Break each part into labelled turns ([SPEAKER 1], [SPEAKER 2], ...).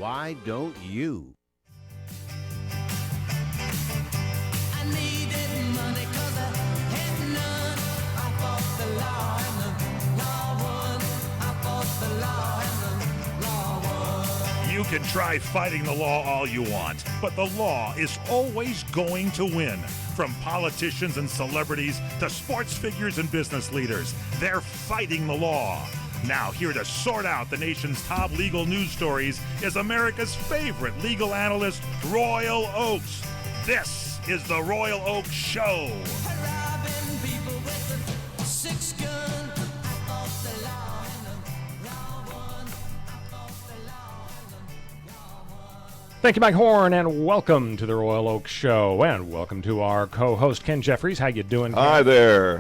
[SPEAKER 1] Why don't you?
[SPEAKER 2] I needed money 'cause I had none. I fought the law and the law won. I fought the law and the law won.
[SPEAKER 3] You can try fighting the law all you want, but the law is always going to win. From politicians and celebrities to sports figures and business leaders, they're fighting the law. Now, here to sort out the nation's top legal news stories is America's favorite legal analyst, Royal Oakes. This is the Royal Oakes Show.
[SPEAKER 2] Robbing people with a six-gun. I fought the law and the law won. I fought the law and the law won.
[SPEAKER 4] Thank you, Mike Horn, and welcome to the Royal Oakes Show, and welcome to our co-host, Ken Jeffries. How you doing, Ken?
[SPEAKER 5] Hi there.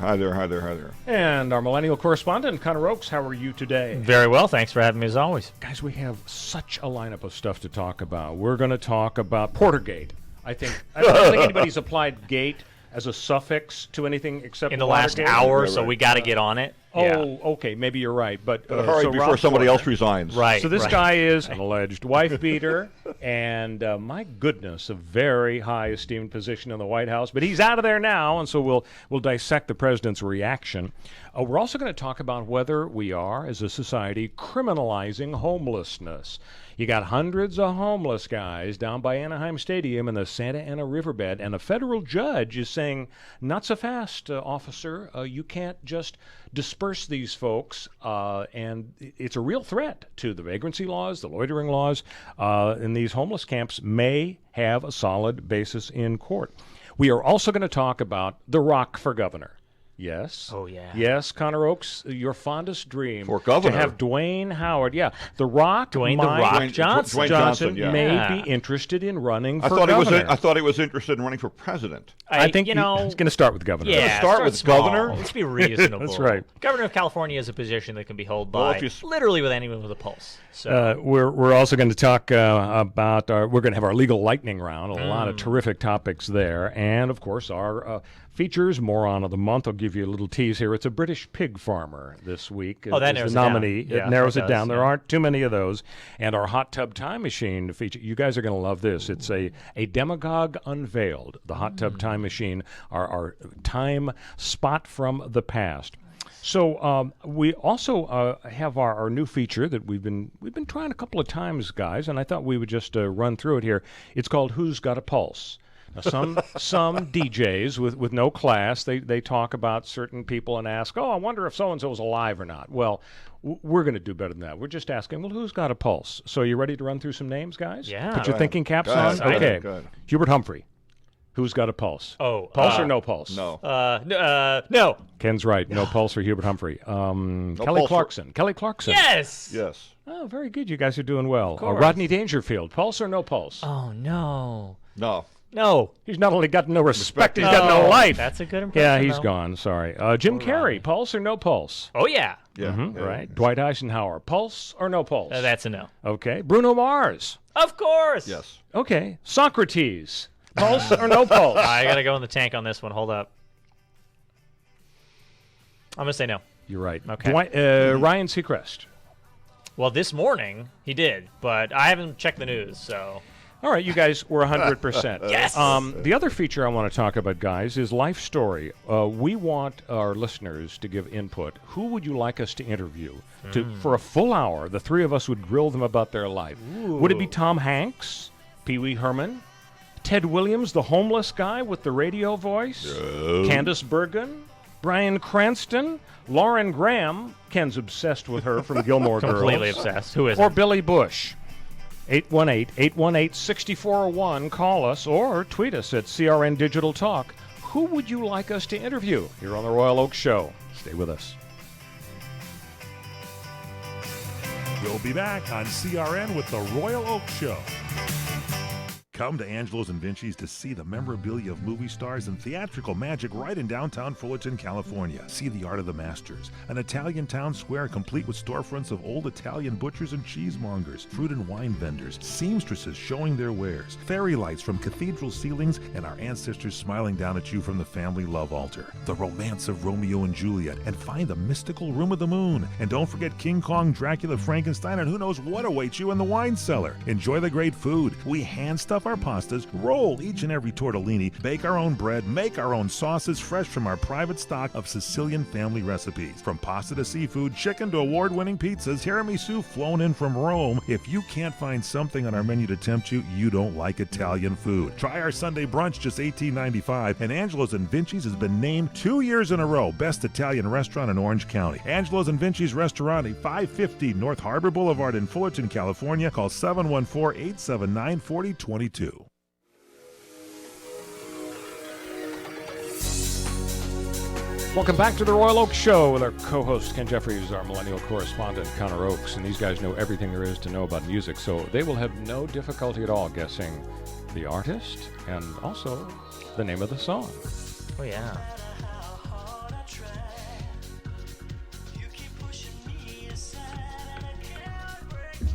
[SPEAKER 4] And our millennial correspondent, Connor Oakes. How are you today?
[SPEAKER 6] Very well. Thanks for having me, as always.
[SPEAKER 4] Guys, we have such a lineup of stuff to talk about. We're going to talk about Portergate. I don't think anybody's applied gate as a suffix to anything except
[SPEAKER 6] In the last
[SPEAKER 4] Watergate.
[SPEAKER 6] hour,
[SPEAKER 5] Right,
[SPEAKER 6] so
[SPEAKER 5] right.
[SPEAKER 6] we got to get on it.
[SPEAKER 4] Oh,
[SPEAKER 6] Yeah.
[SPEAKER 4] okay, maybe you're right. But
[SPEAKER 5] Hurry
[SPEAKER 4] so
[SPEAKER 5] before
[SPEAKER 4] Rob
[SPEAKER 5] somebody
[SPEAKER 4] Porter.
[SPEAKER 5] else resigns.
[SPEAKER 6] Right.
[SPEAKER 4] So this
[SPEAKER 6] right.
[SPEAKER 4] guy is an alleged wife beater, and my goodness, a very high esteemed position in the White House. But he's out of there now, and so we'll dissect the president's reaction. We're also going to talk about whether we are, as a society, criminalizing homelessness. You got hundreds of homeless guys down by Anaheim Stadium in the Santa Ana riverbed, and a federal judge is saying, "Not so fast, officer. You can't just disperse these folks, and it's a real threat to the vagrancy laws, the loitering laws, and these homeless camps may have a solid basis in court." We are also going to talk about The Rock for governor. Yes.
[SPEAKER 6] Oh, yeah.
[SPEAKER 4] Yes, Connor Oakes, your fondest dream.
[SPEAKER 5] For governor?
[SPEAKER 4] To have Dwayne Howard. Yeah. The Rock.
[SPEAKER 6] Dwayne "The Rock" Johnson.
[SPEAKER 5] Dwayne Johnson, yeah.
[SPEAKER 4] may
[SPEAKER 6] Yeah.
[SPEAKER 4] be interested in running
[SPEAKER 5] I
[SPEAKER 4] for
[SPEAKER 5] thought
[SPEAKER 4] governor.
[SPEAKER 5] I thought he was interested in running for president.
[SPEAKER 4] I think
[SPEAKER 6] you know,
[SPEAKER 4] he's going to start with governor.
[SPEAKER 6] yeah,
[SPEAKER 5] start with
[SPEAKER 6] small.
[SPEAKER 5] governor?
[SPEAKER 6] Let's be reasonable.
[SPEAKER 4] That's right.
[SPEAKER 6] Governor of California is a position that can be held
[SPEAKER 5] Well,
[SPEAKER 6] by
[SPEAKER 5] if you
[SPEAKER 6] literally with anyone with a pulse. So
[SPEAKER 4] We're also going to talk about we're going to have our legal lightning round, a lot of terrific topics there, and of course our features moron of the month. I'll give you a little tease here. It's a British pig farmer this week.
[SPEAKER 6] Oh, that
[SPEAKER 4] is
[SPEAKER 6] narrows
[SPEAKER 4] the
[SPEAKER 6] it down.
[SPEAKER 4] nominee.
[SPEAKER 6] Yeah,
[SPEAKER 4] it narrows
[SPEAKER 6] that
[SPEAKER 4] it down.
[SPEAKER 6] does,
[SPEAKER 4] There
[SPEAKER 6] yeah.
[SPEAKER 4] aren't too many of those. And our hot tub time machine feature. You guys are going to love this. It's a demagogue unveiled. The hot tub time machine, our time spot from the past. So we also have our new feature that we've been trying a couple of times, guys, and I thought we would just run through it here. It's called Who's Got a Pulse? Now, some DJs with no class, they talk about certain people and ask, oh, I wonder if so-and-so is alive or not. Well, we're going to do better than that. We're just asking, well, who's got a pulse? So you ready to run through some names, guys?
[SPEAKER 6] Yeah.
[SPEAKER 4] Put your
[SPEAKER 5] Go
[SPEAKER 4] thinking caps
[SPEAKER 5] Go ahead.
[SPEAKER 4] on?
[SPEAKER 5] Go
[SPEAKER 4] Okay.
[SPEAKER 5] ahead. Go ahead.
[SPEAKER 4] Hubert Humphrey. Who's got a pulse?
[SPEAKER 6] Oh,
[SPEAKER 4] Pulse or no pulse?
[SPEAKER 5] No.
[SPEAKER 6] no.
[SPEAKER 4] Ken's right. No pulse for Hubert Humphrey. Kelly
[SPEAKER 5] pulse for-
[SPEAKER 4] Clarkson. Kelly Clarkson.
[SPEAKER 6] Yes.
[SPEAKER 5] Yes.
[SPEAKER 4] Oh, very good. You guys are doing well.
[SPEAKER 6] course.
[SPEAKER 4] Rodney Dangerfield. Pulse or no pulse?
[SPEAKER 6] Oh no.
[SPEAKER 5] No.
[SPEAKER 6] No.
[SPEAKER 4] He's not only got no respect, he's got no life.
[SPEAKER 6] That's a good
[SPEAKER 4] Yeah,
[SPEAKER 6] impression.
[SPEAKER 4] he's
[SPEAKER 6] though.
[SPEAKER 4] gone. Sorry. Jim Carrey. Pulse or no pulse?
[SPEAKER 6] Oh yeah.
[SPEAKER 5] Yeah. yeah.
[SPEAKER 4] Right. Dwight Eisenhower. Pulse or no pulse?
[SPEAKER 6] That's a no.
[SPEAKER 4] Okay. Bruno Mars.
[SPEAKER 6] Of course.
[SPEAKER 5] Yes.
[SPEAKER 4] Okay. Socrates. Pulse or no pulse?
[SPEAKER 6] I gotta go in the tank on this one. Hold up. I'm gonna say no.
[SPEAKER 4] You're right.
[SPEAKER 6] Okay.
[SPEAKER 4] Ryan Seacrest.
[SPEAKER 6] Well, this morning he did, but I haven't checked the news, so.
[SPEAKER 4] All right, you guys were 100%.
[SPEAKER 6] Yes!
[SPEAKER 4] The other feature I want to talk about, guys, is Life Story. We want our listeners to give input. Who would you like us to interview? For a full hour, the three of us would grill them about their life. Would it be Tom Hanks, Pee Wee Herman, Ted Williams, the homeless guy with the radio voice, Candace Bergen, Bryan Cranston, Lauren Graham, Ken's obsessed with her from Gilmore Girls.
[SPEAKER 6] Completely obsessed. Who is
[SPEAKER 4] Or
[SPEAKER 6] it?
[SPEAKER 4] Billy Bush. 818-818-6401. Call us or tweet us at CRN Digital Talk. Who would you like us to interview here on the Royal Oakes Show? Stay with us.
[SPEAKER 3] We'll be back on CRN with the Royal Oakes Show. Come to Angelo's and Vinci's to see the memorabilia of movie stars and theatrical magic right in downtown Fullerton, California. See the art of the masters, an Italian town square complete with storefronts of old Italian butchers and cheesemongers, fruit and wine vendors, seamstresses showing their wares, fairy lights from cathedral ceilings, and our ancestors smiling down at you from the family love altar. The romance of Romeo and Juliet, and find the mystical room of the moon. And don't forget King Kong, Dracula, Frankenstein, and who knows what awaits you in the wine cellar. Enjoy the great food. We hand stuff our pastas, roll each and every tortellini, bake our own bread, make our own sauces fresh from our private stock of Sicilian family recipes. From pasta to seafood, chicken to award-winning pizzas, tiramisu flown in from Rome. If you can't find something on our menu to tempt you, you don't like Italian food. Try our Sunday brunch, just $18.95, and Angelo's and Vinci's has been named 2 years in a row Best Italian Restaurant in Orange County. Angelo's and Vinci's Restaurant at 550 North Harbor Boulevard in Fullerton, California. Call 714-879-4022.
[SPEAKER 4] Welcome back to the Royal Oak Show with our co-host Ken Jeffries, our millennial correspondent Connor Oakes, and these guys know everything there is to know about music, so they will have no difficulty at all guessing the artist and also the name of the song.
[SPEAKER 6] Oh, yeah.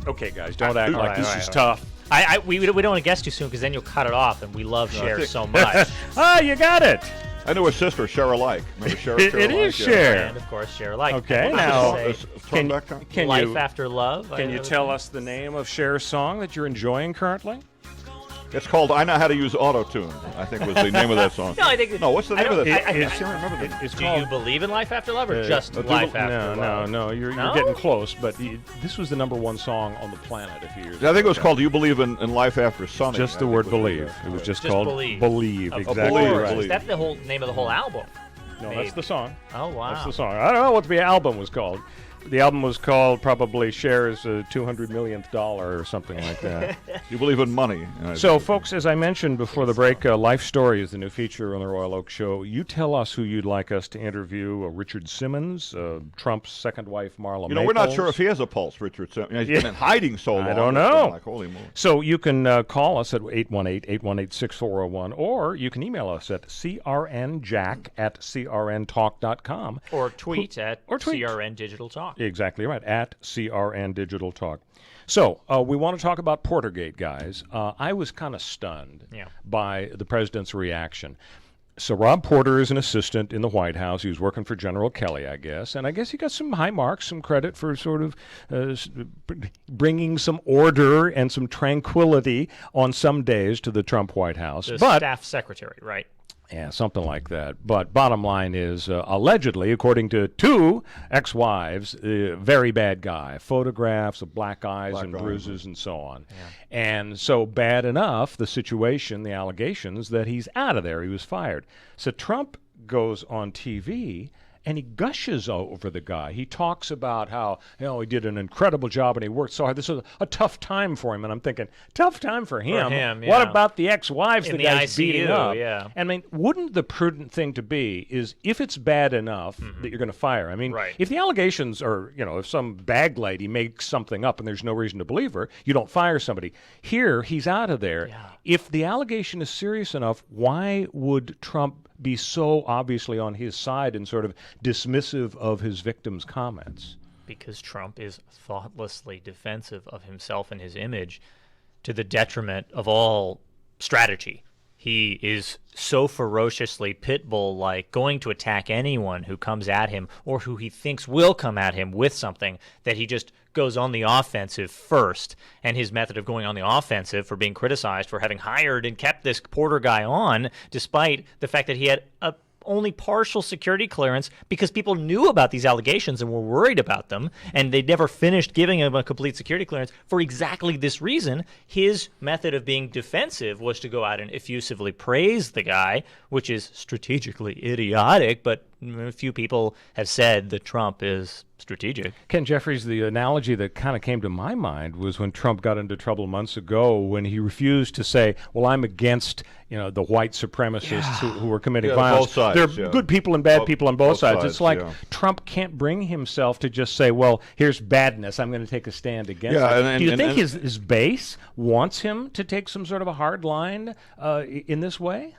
[SPEAKER 4] Okay, guys, don't act like this is tough.
[SPEAKER 6] We don't want to guess too soon because then you'll cut it off, and we love Cher so much.
[SPEAKER 4] Ah, you got it.
[SPEAKER 5] I know her sister, Cher alike. Remember Cher?
[SPEAKER 4] It is Cher.
[SPEAKER 6] And of course, Cher alike.
[SPEAKER 4] Okay, now
[SPEAKER 6] Can Life After Love.
[SPEAKER 4] Can you tell us the name of Cher's song that you're enjoying currently?
[SPEAKER 5] It's called I Know How to Use Auto-Tune, I think was the name of that song.
[SPEAKER 6] No, I think.
[SPEAKER 5] No, what's the name of that?
[SPEAKER 6] I can't remember.
[SPEAKER 4] It's
[SPEAKER 6] Do
[SPEAKER 4] called,
[SPEAKER 6] you believe in Life After Love or just Life After Love?
[SPEAKER 4] No, you're getting close, but this was the #1 song on the planet a few years ago.
[SPEAKER 5] I think it was called Do You Believe in Life After Sunny?
[SPEAKER 4] Just the word believe. It was just called
[SPEAKER 6] Believe.
[SPEAKER 4] Believe. Exactly
[SPEAKER 5] Believe,
[SPEAKER 4] right.
[SPEAKER 6] Is that the whole name of the whole album?
[SPEAKER 4] No,
[SPEAKER 6] Maybe.
[SPEAKER 4] that's the song.
[SPEAKER 6] Oh, wow.
[SPEAKER 4] That's the song. I don't know what the album was called. The album was called probably Cher's $200 millionth or something like that.
[SPEAKER 5] You believe in money.
[SPEAKER 4] So, folks, as I mentioned before the break, Life Story is the new feature on the Royal Oak Show. You tell us who you'd like us to interview. Richard Simmons, Trump's second wife, Marla Maples.
[SPEAKER 5] We're not sure if he has a pulse, Richard Simmons. He's been in hiding so long.
[SPEAKER 4] I don't know.
[SPEAKER 5] Like, holy moly.
[SPEAKER 4] So you can call us at 818-818-6401, or you can email us at crnjack@crntalk.com.
[SPEAKER 6] Or tweet at CRN Digital Talk.
[SPEAKER 4] Exactly right, at CRN Digital Talk. So we want to talk about Portergate, guys. I was kind of stunned by the president's reaction. So Rob Porter is an assistant in the White House. He was working for General Kelly, I guess. And I guess he got some high marks, some credit for sort of bringing some order and some tranquility on some days to the Trump White House.
[SPEAKER 6] The staff secretary, right?
[SPEAKER 4] Yeah, something like that. But bottom line is, allegedly, according to two ex-wives, very bad guy. Photographs of black eyes and bruises and so on. Yeah. And so bad enough, the situation, the allegations, that he's out of there. He was fired. So Trump goes on TV and he gushes over the guy. He talks about how, he did an incredible job and he worked so hard. This is a tough time for him. And I'm thinking, tough time for him? What about the ex-wives the guy's ICU, beating up? Yeah. I mean, wouldn't the prudent thing to be is if it's bad enough that you're going to fire? I mean, if the allegations are, if some bag lady makes something up and there's no reason to believe her, you don't fire somebody. Here, he's out of there. Yeah. If the allegation is serious enough, why would Trump be so obviously on his side and sort of dismissive of his victim's comments?
[SPEAKER 6] Because Trump is thoughtlessly defensive of himself and his image to the detriment of all strategy. He is so ferociously pit bull-like, going to attack anyone who comes at him or who he thinks will come at him with something, that he just goes on the offensive first. And his method of going on the offensive for being criticized for having hired and kept this Porter guy on, despite the fact that he had only partial security clearance because people knew about these allegations and were worried about them, and they never finished giving him a complete security clearance for exactly this reason. His method of being defensive was to go out and effusively praise the guy, which is strategically idiotic, but a few people have said that Trump is strategic.
[SPEAKER 4] Ken Jeffries, the analogy that kind of came to my mind was when Trump got into trouble months ago when he refused to say, well, I'm against the white supremacists who are committing violence.
[SPEAKER 5] Both sides,
[SPEAKER 4] there are good people and bad people on both sides. It's like
[SPEAKER 5] yeah.
[SPEAKER 4] Trump can't bring himself to just say, well, here's badness. I'm going to take a stand against it. Do you think his base wants him to take some sort of a hard line in this way?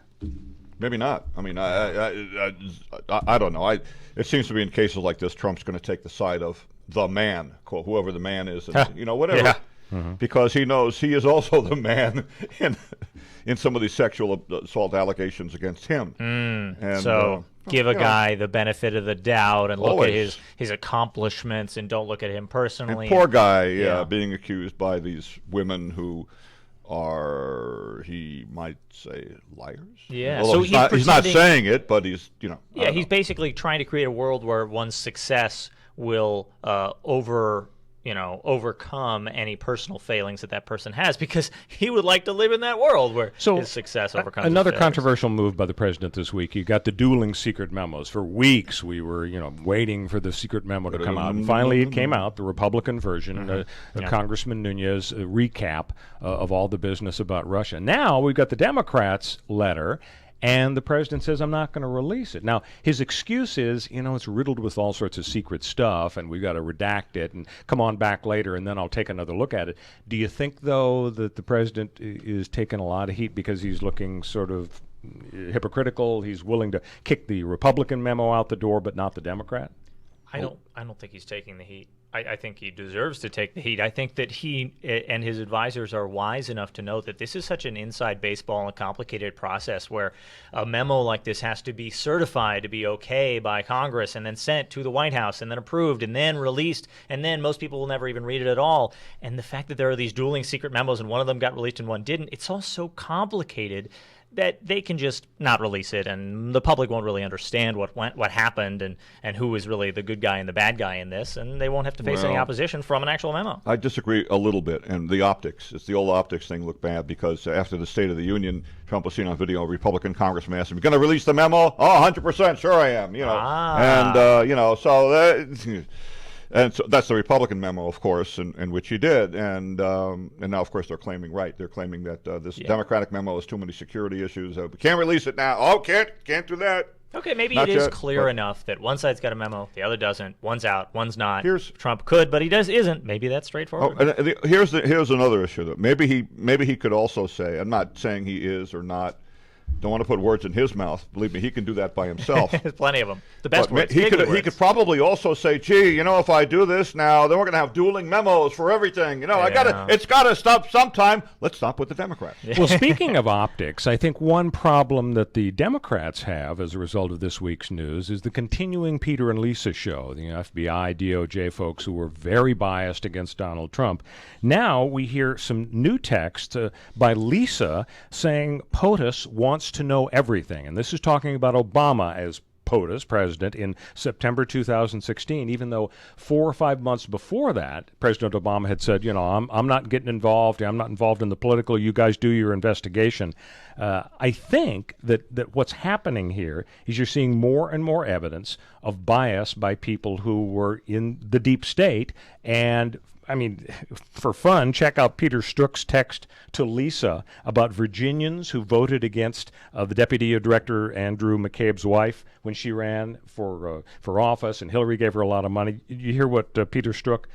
[SPEAKER 5] Maybe not. I mean, I don't know. It seems to be in cases like this, Trump's going to take the side of the man, quote, whoever the man is, and, whatever. Yeah. Mm-hmm. Because he knows he is also the man in some of these sexual assault allegations against him.
[SPEAKER 6] And, so give a guy the benefit of the doubt and look at his accomplishments and don't look at him personally.
[SPEAKER 5] And poor guy being accused by these women who are, he might say, liars.
[SPEAKER 6] Yeah.
[SPEAKER 5] Although
[SPEAKER 6] so
[SPEAKER 5] he's not saying it, but he's,
[SPEAKER 6] Yeah, he's basically trying to create a world where one's success will overcome any personal failings that person has, because he would like to live in that world where his success overcomes
[SPEAKER 4] another
[SPEAKER 6] his
[SPEAKER 4] controversial move by the president this week. You got the dueling secret memos. For weeks we were waiting for the secret memo to come out, and finally it came out, the Republican version. Congressman Nunez recap of all the business about Russia. Now we've got the Democrats' letter, and the president says, I'm not going to release it. Now, his excuse is, it's riddled with all sorts of secret stuff, and we've got to redact it and come on back later, and then I'll take another look at it. Do you think, though, that the president is taking a lot of heat because he's looking sort of hypocritical? He's willing to kick the Republican memo out the door, but not the Democrat?
[SPEAKER 6] I don't think he's taking the heat. I think he deserves to take the heat. I think that he and his advisors are wise enough to know that this is such an inside baseball and complicated process where a memo like this has to be certified to be okay by Congress and then sent to the White House and then approved and then released, and then most people will never even read it at all. And the fact that there are these dueling secret memos and one of them got released and one didn't, it's all so complicated that they can just not release it, and the public won't really understand what happened and who is really the good guy and the bad guy in this, and they won't have to face any opposition from an actual memo.
[SPEAKER 5] I disagree a little bit, and the optics. It's the old optics thing look bad, because after the State of the Union, Trump was seen on video, a Republican congressman asked him, "You going to release the memo?" "Oh, 100%, sure I am." And so that's the Republican memo, of course, in which he did. And now, of course, they're claiming that this Democratic memo has too many security issues. We can't release it now. Oh, can't do that.
[SPEAKER 6] Okay, maybe it is clear enough that one side's got a memo, the other doesn't. One's out, one's not. Trump could, but he isn't. Maybe that's straightforward.
[SPEAKER 5] Oh, and here's another issue, though. Maybe he could also say, I'm not saying he is or not. Don't want to put words in his mouth. Believe me, he can do that by himself.
[SPEAKER 6] There's plenty of them. The best words.
[SPEAKER 5] He could probably also say, "Gee, if I do this now, then we're going to have dueling memos for everything. It's got to stop sometime. Let's stop with the Democrats."
[SPEAKER 4] Well, speaking of optics, I think one problem that the Democrats have as a result of this week's news is the continuing Peter and Lisa show. The FBI, DOJ folks who were very biased against Donald Trump. Now we hear some new text by Lisa saying POTUS wants to know everything. And this is talking about Obama as POTUS president in September 2016, even though 4 or 5 months before that, President Obama had said, I'm not getting involved. I'm not involved in the political. You guys do your investigation. I think that what's happening here is you're seeing more and more evidence of bias by people who were in the deep state. And I mean, for fun, check out Peter Strzok's text to Lisa about Virginians who voted against the Deputy Director Andrew McCabe's wife when she ran for office, and Hillary gave her a lot of money. You hear what Peter Strzok,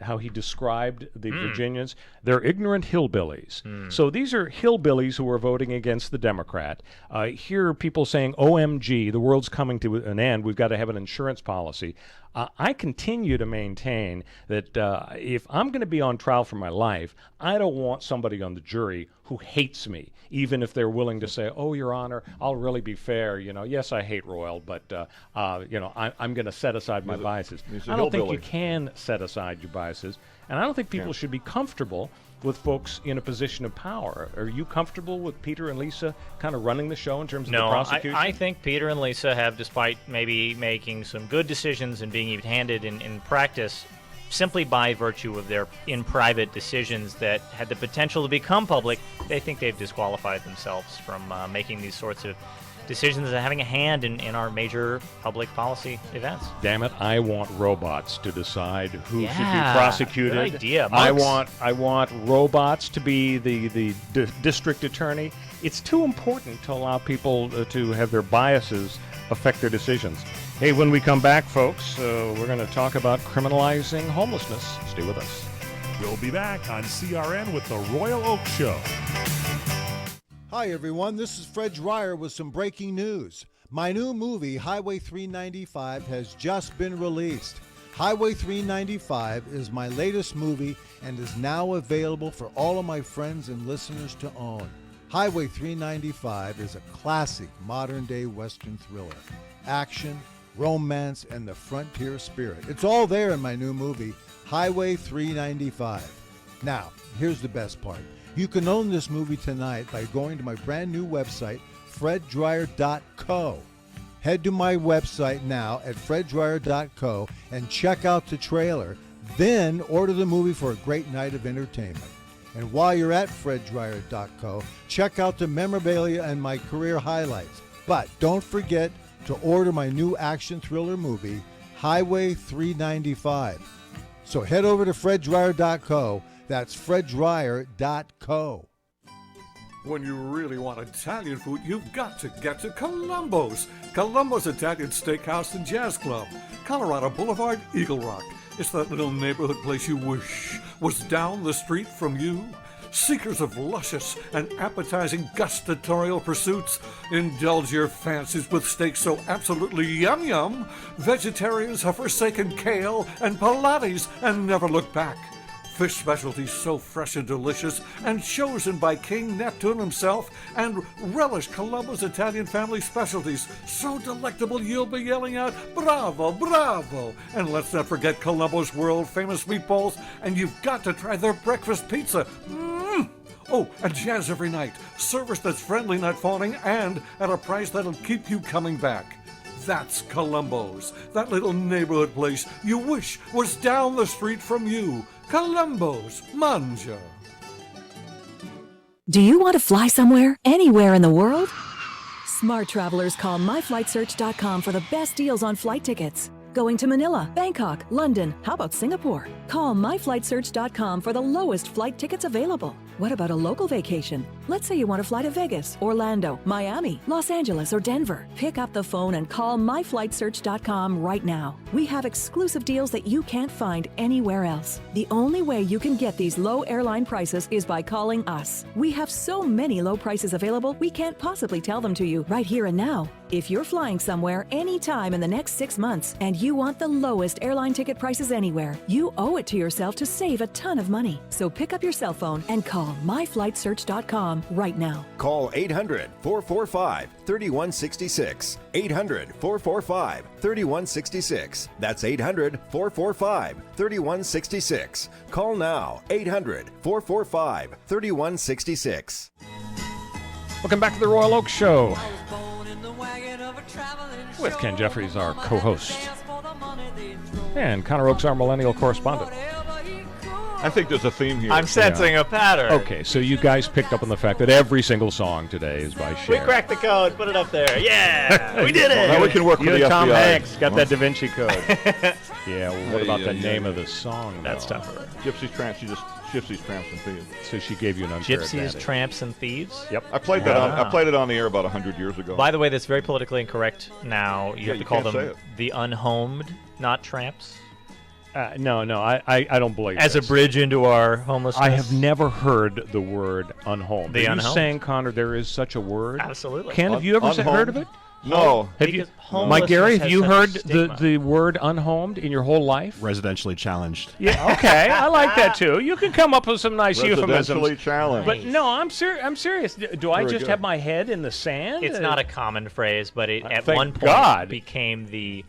[SPEAKER 4] how he described the Virginians? They're ignorant hillbillies. So these are hillbillies who are voting against the Democrat. Here are people saying, OMG, the world's coming to an end. We've got to have an insurance policy. I continue to maintain that if I'm going to be on trial for my life, I don't want somebody on the jury who hates me, even if they're willing to say, "Oh, Your Honor, I'll really be fair. Yes, I hate Royal, but I'm going to set aside my biases." I don't think you can set aside your biases, and I don't think people should be comfortable with folks in a position of power. Are you comfortable with Peter and Lisa kind of running the show in terms of the prosecution?
[SPEAKER 6] No, I think Peter and Lisa have, despite maybe making some good decisions and being even-handed in practice, simply by virtue of their in-private decisions that had the potential to become public, they think they've disqualified themselves from making these sorts of decisions and having a hand in our major public policy events.
[SPEAKER 4] Damn it! I want robots to decide who should be
[SPEAKER 6] Yeah,
[SPEAKER 4] prosecuted.
[SPEAKER 6] good idea,
[SPEAKER 4] I
[SPEAKER 6] Monks.
[SPEAKER 4] want robots to be the district attorney. It's too important to allow people to have their biases affect their decisions. Hey, when we come back, folks, we're going to talk about criminalizing homelessness. Stay with us.
[SPEAKER 3] We'll be back on CRN with the Royal Oak Show.
[SPEAKER 1] Hi, everyone. This is Fred Dreyer with some breaking news. My new movie, Highway 395, has just been released. Highway 395 is my latest movie and is now available for all of my friends and listeners to own. Highway 395 is a classic modern-day Western thriller. Action, romance, and the frontier spirit. It's all there in my new movie, Highway 395. Now, here's the best part. You can own this movie tonight by going to my brand new website, freddryer.co. Head to my website now at freddryer.co and check out the trailer. Then order the movie for a great night of entertainment. And while you're at freddryer.co, check out the memorabilia and my career highlights. But don't forget to order my new action thriller movie, Highway 395. So head over to freddryer.co. That's freddryer.co.
[SPEAKER 7] When you really want Italian food, you've got to get to Columbo's. Columbo's Italian Steakhouse and Jazz Club, Colorado Boulevard, Eagle Rock. It's that little neighborhood place you wish was down the street from you. Seekers of luscious and appetizing gustatorial pursuits, indulge your fancies with steaks so absolutely yum-yum. Vegetarians have forsaken kale and Pilates and never look back. Fish specialties so fresh and delicious and chosen by King Neptune himself, and relish Columbo's Italian family specialties so delectable you'll be yelling out, bravo, bravo! And let's not forget Columbo's world-famous meatballs, and you've got to try their breakfast pizza. Oh, and jazz every night. Service that's friendly, not fawning, and at a price that'll keep you coming back. That's Columbo's, that little neighborhood place you wish was down the street from you. Columbo's, Manja.
[SPEAKER 8] Do you want to fly somewhere, anywhere in the world? Smart travelers call myflightsearch.com for the best deals on flight tickets. Going to Manila, Bangkok, London, how about Singapore? Call myflightsearch.com for the lowest flight tickets available. What about a local vacation? Let's say you want to fly to Vegas, Orlando, Miami, Los Angeles, or Denver. Pick up the phone and call myflightsearch.com right now. We have exclusive deals that you can't find anywhere else. The only way you can get these low airline prices is by calling us. We have so many low prices available, we can't possibly tell them to you right here and now. If you're flying somewhere anytime in the next 6 months and you want the lowest airline ticket prices anywhere, you owe it to yourself to save a ton of money. So pick up your cell phone and call myflightsearch.com right now.
[SPEAKER 9] Call 800-445-3166. 800-445-3166. That's 800-445-3166. Call now. 800-445-3166.
[SPEAKER 4] Welcome back to the Royal Oak Show with Ken Jeffries, our co-host, and Connor Oakes, our millennial correspondent.
[SPEAKER 5] I think there's a theme here.
[SPEAKER 6] I'm sensing a pattern.
[SPEAKER 4] Okay, so you guys picked up on the fact that every single song today is by Cher.
[SPEAKER 6] We cracked the code. Put it up there. Yeah, we did it.
[SPEAKER 5] Now we can work
[SPEAKER 4] You
[SPEAKER 5] with the
[SPEAKER 4] and Tom
[SPEAKER 5] FBI.
[SPEAKER 4] Hanks got that Da Vinci Code. Yeah, well, what about the name of the song?
[SPEAKER 6] That's
[SPEAKER 4] though?
[SPEAKER 6] tougher.
[SPEAKER 5] Gypsies, Tramps, Gypsies, Tramps, and Thieves.
[SPEAKER 4] So she gave you an unfair
[SPEAKER 6] Gypsies,
[SPEAKER 4] advantage.
[SPEAKER 6] Tramps, and Thieves.
[SPEAKER 4] Yep.
[SPEAKER 5] I played that on. I played it on the air about 100 years ago.
[SPEAKER 6] By the way, that's very politically incorrect now. You have to
[SPEAKER 5] you
[SPEAKER 6] call
[SPEAKER 5] can't say
[SPEAKER 6] them
[SPEAKER 5] it.
[SPEAKER 6] the unhomed, not tramps.
[SPEAKER 4] No, I don't believe
[SPEAKER 6] As
[SPEAKER 4] this.
[SPEAKER 6] a bridge into our homelessness.
[SPEAKER 4] I have never heard the word unhomed.
[SPEAKER 6] The
[SPEAKER 4] Are you
[SPEAKER 6] unhomed.
[SPEAKER 4] saying, Connor, there is such a word?
[SPEAKER 6] Absolutely.
[SPEAKER 4] Ken, have you ever
[SPEAKER 5] Unhomed?
[SPEAKER 4] heard of it?
[SPEAKER 5] No.
[SPEAKER 4] Have you,
[SPEAKER 6] Because homelessness
[SPEAKER 4] Mike Gary, have
[SPEAKER 6] has
[SPEAKER 4] you
[SPEAKER 6] such a
[SPEAKER 4] heard
[SPEAKER 6] stigma.
[SPEAKER 4] the word unhomed in your whole life?
[SPEAKER 10] Residentially challenged.
[SPEAKER 4] Yeah, okay, I like that too. You can come up with some nice euphemisms.
[SPEAKER 5] Residentially challenged.
[SPEAKER 4] But no, I'm serious. Do I
[SPEAKER 5] Very
[SPEAKER 4] just
[SPEAKER 5] good.
[SPEAKER 4] have my head in the sand?
[SPEAKER 6] It's not a common phrase, but it at
[SPEAKER 4] Thank
[SPEAKER 6] one point
[SPEAKER 4] God.
[SPEAKER 6] became the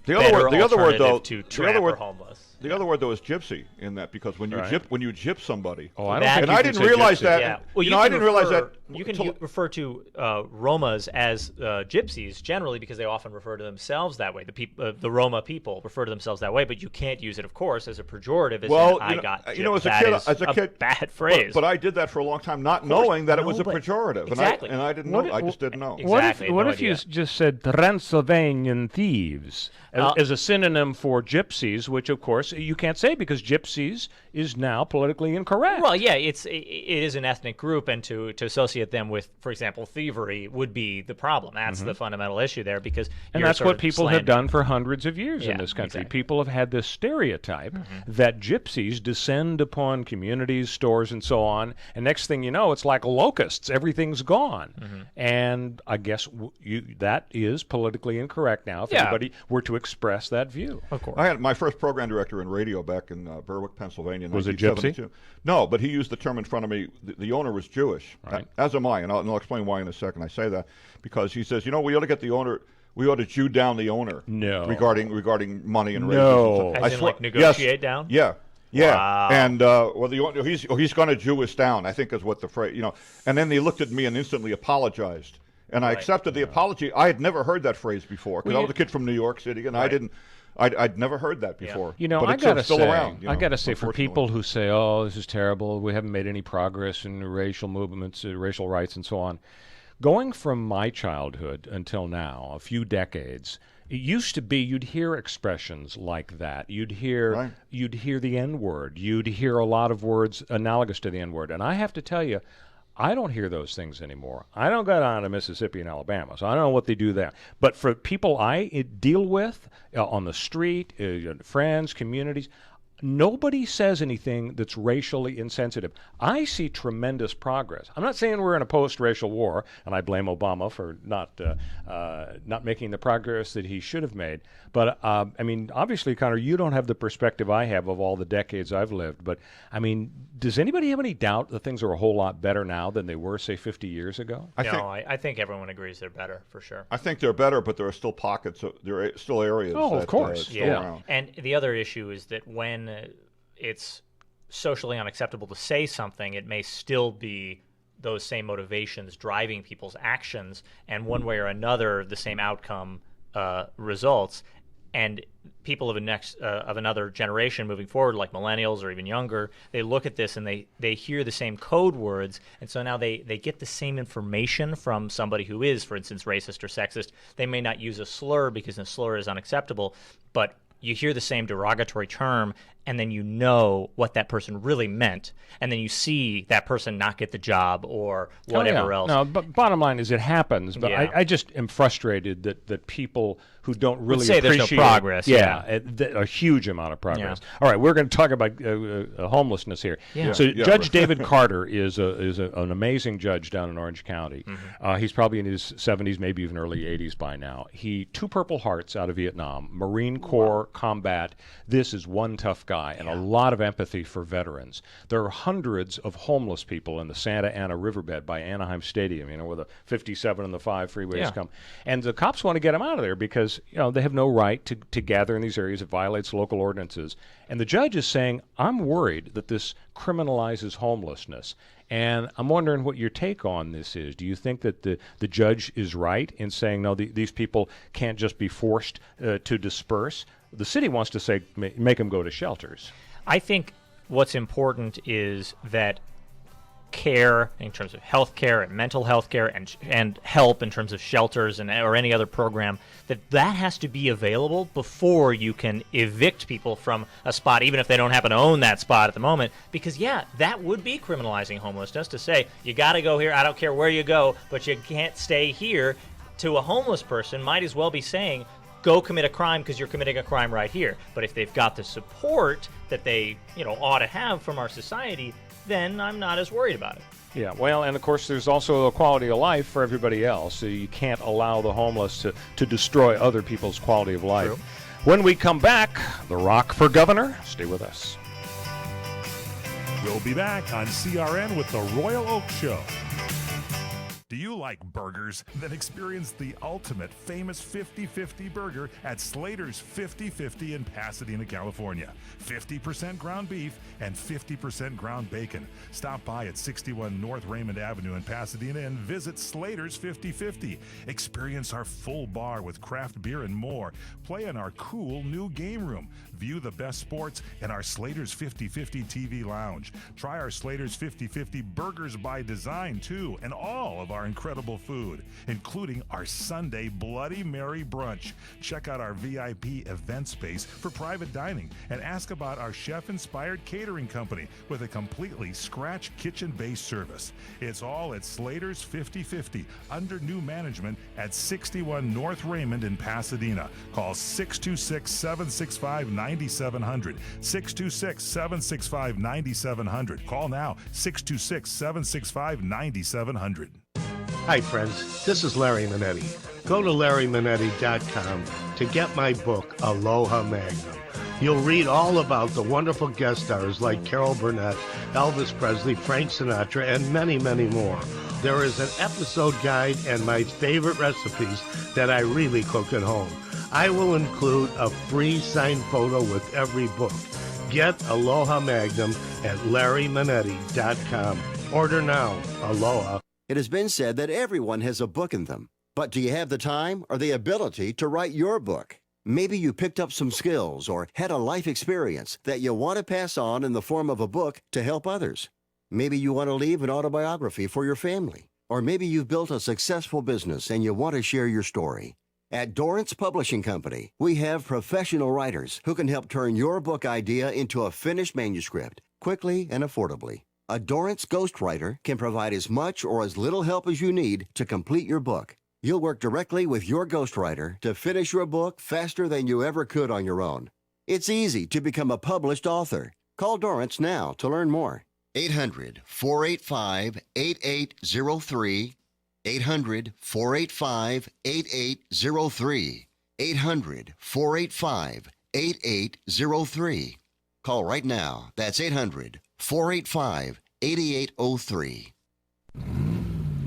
[SPEAKER 5] The
[SPEAKER 6] better
[SPEAKER 5] other word though.
[SPEAKER 6] alternative to
[SPEAKER 5] The
[SPEAKER 6] tramp
[SPEAKER 5] other
[SPEAKER 6] or
[SPEAKER 5] word.
[SPEAKER 6] homeless.
[SPEAKER 5] The other word though is gypsy in that, because when you
[SPEAKER 4] Right.
[SPEAKER 5] gyp somebody.
[SPEAKER 4] Oh, I don't
[SPEAKER 6] That-
[SPEAKER 4] think
[SPEAKER 5] And
[SPEAKER 4] you
[SPEAKER 5] I
[SPEAKER 4] can
[SPEAKER 5] didn't
[SPEAKER 4] say
[SPEAKER 5] realize
[SPEAKER 4] gypsy.
[SPEAKER 5] that.
[SPEAKER 6] Yeah. Well,
[SPEAKER 5] you
[SPEAKER 6] you
[SPEAKER 5] know, I
[SPEAKER 6] can
[SPEAKER 5] didn't realize
[SPEAKER 6] refer
[SPEAKER 5] that
[SPEAKER 6] You can refer to Romas as gypsies generally because they often refer to themselves that way. The Roma people refer to themselves that way, but you can't use it, of course, as a pejorative. As a kid, bad phrase.
[SPEAKER 5] But I did that for a long time, not knowing that it was a pejorative.
[SPEAKER 6] Exactly.
[SPEAKER 5] And I didn't know. I just didn't know.
[SPEAKER 6] Exactly.
[SPEAKER 4] What if you just said Transylvanian thieves as a synonym for gypsies, which, of course, you can't say because gypsies is now politically incorrect.
[SPEAKER 6] Well, yeah, it is an ethnic group, and to associate them with, for example, thievery would be the problem. That's the fundamental issue there, because
[SPEAKER 4] that's what people have done for hundreds of years in this country.
[SPEAKER 6] Exactly.
[SPEAKER 4] People have had this stereotype that gypsies descend upon communities, stores, and so on, and next thing you know, it's like locusts. Everything's gone. And I guess that is politically incorrect now if anybody were to express that view.
[SPEAKER 6] Of course.
[SPEAKER 5] I had my first program director in radio back in Berwick, Pennsylvania. In
[SPEAKER 4] Was it gypsy?
[SPEAKER 5] 1972. No, but he used the term in front of me. The owner was Jewish, as am I, and I'll explain why in a second. I say that because he says, we ought to get the owner. We ought to Jew down the owner.
[SPEAKER 4] No.
[SPEAKER 5] Regarding money and raises.
[SPEAKER 4] No.
[SPEAKER 6] As in, like, negotiate down?
[SPEAKER 5] Yeah. Yeah,
[SPEAKER 6] Wow.
[SPEAKER 5] and the owner, he's going to Jew us down, I think is what the phrase, And then they looked at me and instantly apologized, and I accepted the apology. I had never heard that phrase before because I was a kid from New York City, and I'd never heard that before.
[SPEAKER 4] I gotta say, for
[SPEAKER 5] unfortunately.
[SPEAKER 4] people who say, "Oh, this is terrible. We haven't made any progress in racial movements, racial rights, and so on," going from my childhood until now, a few decades. It used to be you'd hear expressions like that. You'd hear the N-word. You'd hear a lot of words analogous to the N-word. And I have to tell you, I don't hear those things anymore. I don't go down to Mississippi and Alabama, so I don't know what they do there. But for people I deal with on the street, friends, communities, nobody says anything that's racially insensitive. I see tremendous progress. I'm not saying we're in a post-racial war, and I blame Obama for not making the progress that he should have made. But, obviously, Connor, you don't have the perspective I have of all the decades I've lived. But, does anybody have any doubt that things are a whole lot better now than they were, say, 50 years ago?
[SPEAKER 6] I think everyone agrees they're better, for sure.
[SPEAKER 5] I think they're better, but there are still pockets. There are still areas.
[SPEAKER 4] Of course.
[SPEAKER 5] Still around.
[SPEAKER 6] And the other issue is that when it's socially unacceptable to say something, it may still be those same motivations driving people's actions, and one way or another, the same outcome results. And people of another generation moving forward, like millennials or even younger, they look at this and they hear the same code words, and so now they get the same information from somebody who is, for instance, racist or sexist. They may not use a slur because a slur is unacceptable, but you hear the same derogatory term, and then you know what that person really meant, and then you see that person not get the job or whatever else.
[SPEAKER 4] No, but bottom line is it happens, but I just am frustrated that people who don't really
[SPEAKER 6] say
[SPEAKER 4] appreciate
[SPEAKER 6] there's no progress.
[SPEAKER 4] A huge amount of progress. All right, we're going to talk about homelessness here.
[SPEAKER 6] Yeah.
[SPEAKER 4] So Judge David Carter is an amazing judge down in Orange County. He's probably in his 70s, maybe even early 80s by now. He 2 Purple Hearts out of Vietnam, Marine Corps combat. This is one tough guy, and a lot of empathy for veterans. There are hundreds of homeless people in the Santa Ana riverbed by Anaheim Stadium, where the 57 and the 5 freeways come. And the cops want to get them out of there because they have no right to gather in these areas. It violates local ordinances. And the judge is saying, I'm worried that this criminalizes homelessness. And I'm wondering what your take on this is. Do you think that the judge is right in saying, no, these people can't just be forced to disperse? The city wants to say, make them go to shelters.
[SPEAKER 6] I think what's important is that care in terms of health care and mental health care and help in terms of shelters or any other program, that has to be available before you can evict people from a spot, even if they don't happen to own that spot at the moment. Because, that would be criminalizing homelessness to say, you got to go here, I don't care where you go, but you can't stay here. To a homeless person might as well be saying, go commit a crime because you're committing a crime right here. But if they've got the support that they ought to have from our society, then I'm not as worried about it.
[SPEAKER 4] Yeah, well, and of course there's also a quality of life for everybody else. So you can't allow the homeless to destroy other people's quality of life.
[SPEAKER 6] True.
[SPEAKER 4] When we come back, The Rock for Governor. Stay with us.
[SPEAKER 3] We'll be back on CRN with the Royal Oak Show. Do you like burgers? Then experience the ultimate famous 50-50 burger at Slater's 50-50 in Pasadena, California. 50% ground beef and 50% ground bacon. Stop by at 61 North Raymond Avenue in Pasadena and visit Slater's 50-50. Experience our full bar with craft beer and more. Play in our cool new game room. View the best sports in our Slater's 50-50 TV lounge. Try our Slater's 50-50 burgers by design, too, and all of our incredible food, including our Sunday Bloody Mary brunch. Check out our VIP event space for private dining and ask about our chef-inspired catering company with a completely scratch kitchen-based service. It's all at Slater's 50-50 under new management at 61 North Raymond in Pasadena. Call 626-765-9700. 626-765-9700. Call now, 626-765-9700.
[SPEAKER 10] Hi, friends. This is Larry Minetti. Go to LarryMinetti.com to get my book, Aloha Magnum. You'll read all about the wonderful guest stars like Carol Burnett, Elvis Presley, Frank Sinatra, and many, many more. There is an episode guide and my favorite recipes that I really cook at home. I will include a free signed photo with every book. Get Aloha Magnum at LarryMinetti.com. Order now. Aloha.
[SPEAKER 11] It has been said that everyone has a book in them. But do you have the time or the ability to write your book? Maybe you picked up some skills or had a life experience that you want to pass on in the form of a book to help others. Maybe you want to leave an autobiography for your family. Or maybe you've built a successful business and you want to share your story. At Dorrance Publishing Company, we have professional writers who can help turn your book idea into a finished manuscript quickly and affordably. A Dorrance ghostwriter can provide as much or as little help as you need to complete your book. You'll work directly with your ghostwriter to finish your book faster than you ever could on your own. It's easy to become a published author. Call Dorrance now to learn more. 800-485-8803. 800-485-8803. 800-485-8803. Call right now. That's 800-485-8803.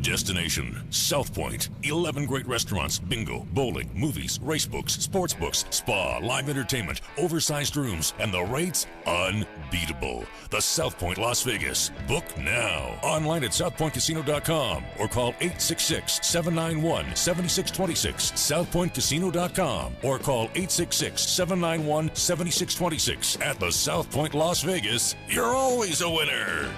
[SPEAKER 12] Destination South Point. 11 great restaurants, bingo, bowling, movies, race books, sports books, spa, live entertainment, oversized rooms, and the rates unbeatable. The South Point Las Vegas. Book now. Online at southpointcasino.com or call 866-791-7626. southpointcasino.com or call 866-791-7626. At the South Point Las Vegas, you're always a winner.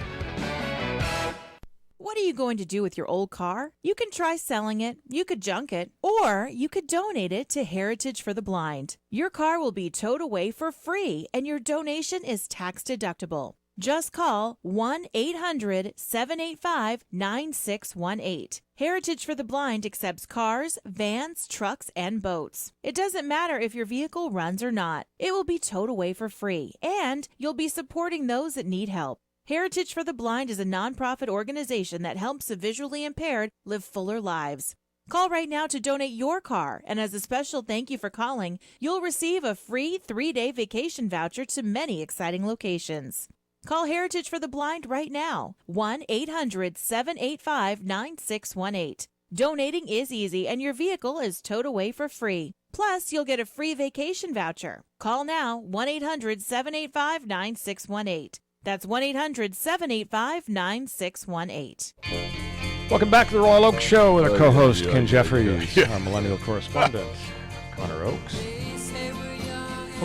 [SPEAKER 13] What are you going to do with your old car? You can try selling it, you could junk it, or you could donate it to Heritage for the Blind. Your car will be towed away for free, and your donation is tax deductible. Just call 1-800-785-9618. Heritage for the Blind accepts cars, vans, trucks, and boats. It doesn't matter if your vehicle runs or not. It will be towed away for free, and you'll be supporting those that need help. Heritage for the Blind is a nonprofit organization that helps the visually impaired live fuller lives. Call right now to donate your car, and as a special thank you for calling, you'll receive a free 3-day vacation voucher to many exciting locations. Call Heritage for the Blind right now, 1-800-785-9618. Donating is easy, and your vehicle is towed away for free. Plus, you'll get a free vacation voucher. Call now, 1-800-785-9618. That's 1-800-785-9618.
[SPEAKER 4] Welcome back to the Royal Oak Show with our co-host Ken Jeffries, our millennial correspondent Connor Oakes.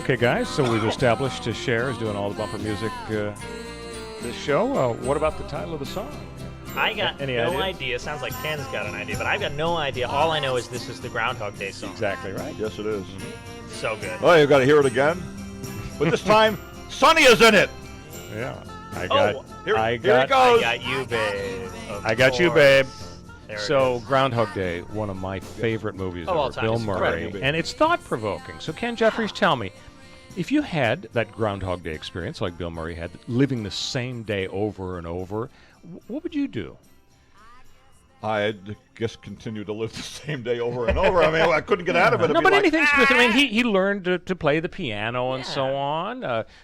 [SPEAKER 4] Okay, guys, so we've established Cher is doing all the bumper music this show. What about the title of the song?
[SPEAKER 6] I got no idea. Sounds like Ken's got an idea, but I've got no idea. All I know is this is the Groundhog Day song.
[SPEAKER 4] Exactly right.
[SPEAKER 5] Yes, it is.
[SPEAKER 6] So good.
[SPEAKER 5] Oh, you got to hear it again? But this time, Sonny is in it.
[SPEAKER 4] Yeah.
[SPEAKER 5] Here it goes.
[SPEAKER 6] I got you, babe.
[SPEAKER 4] I got you, babe. So, Groundhog Day, one of my favorite movies ever, Bill Murray. And it's thought-provoking. So, Ken Jeffries, tell me, if you had that Groundhog Day experience like Bill Murray had, living the same day over and over, what would you do?
[SPEAKER 5] I just continue to live the same day over and over. I mean, I couldn't get out of it.
[SPEAKER 4] No, but anything specific. I mean, he learned to play the piano and so on.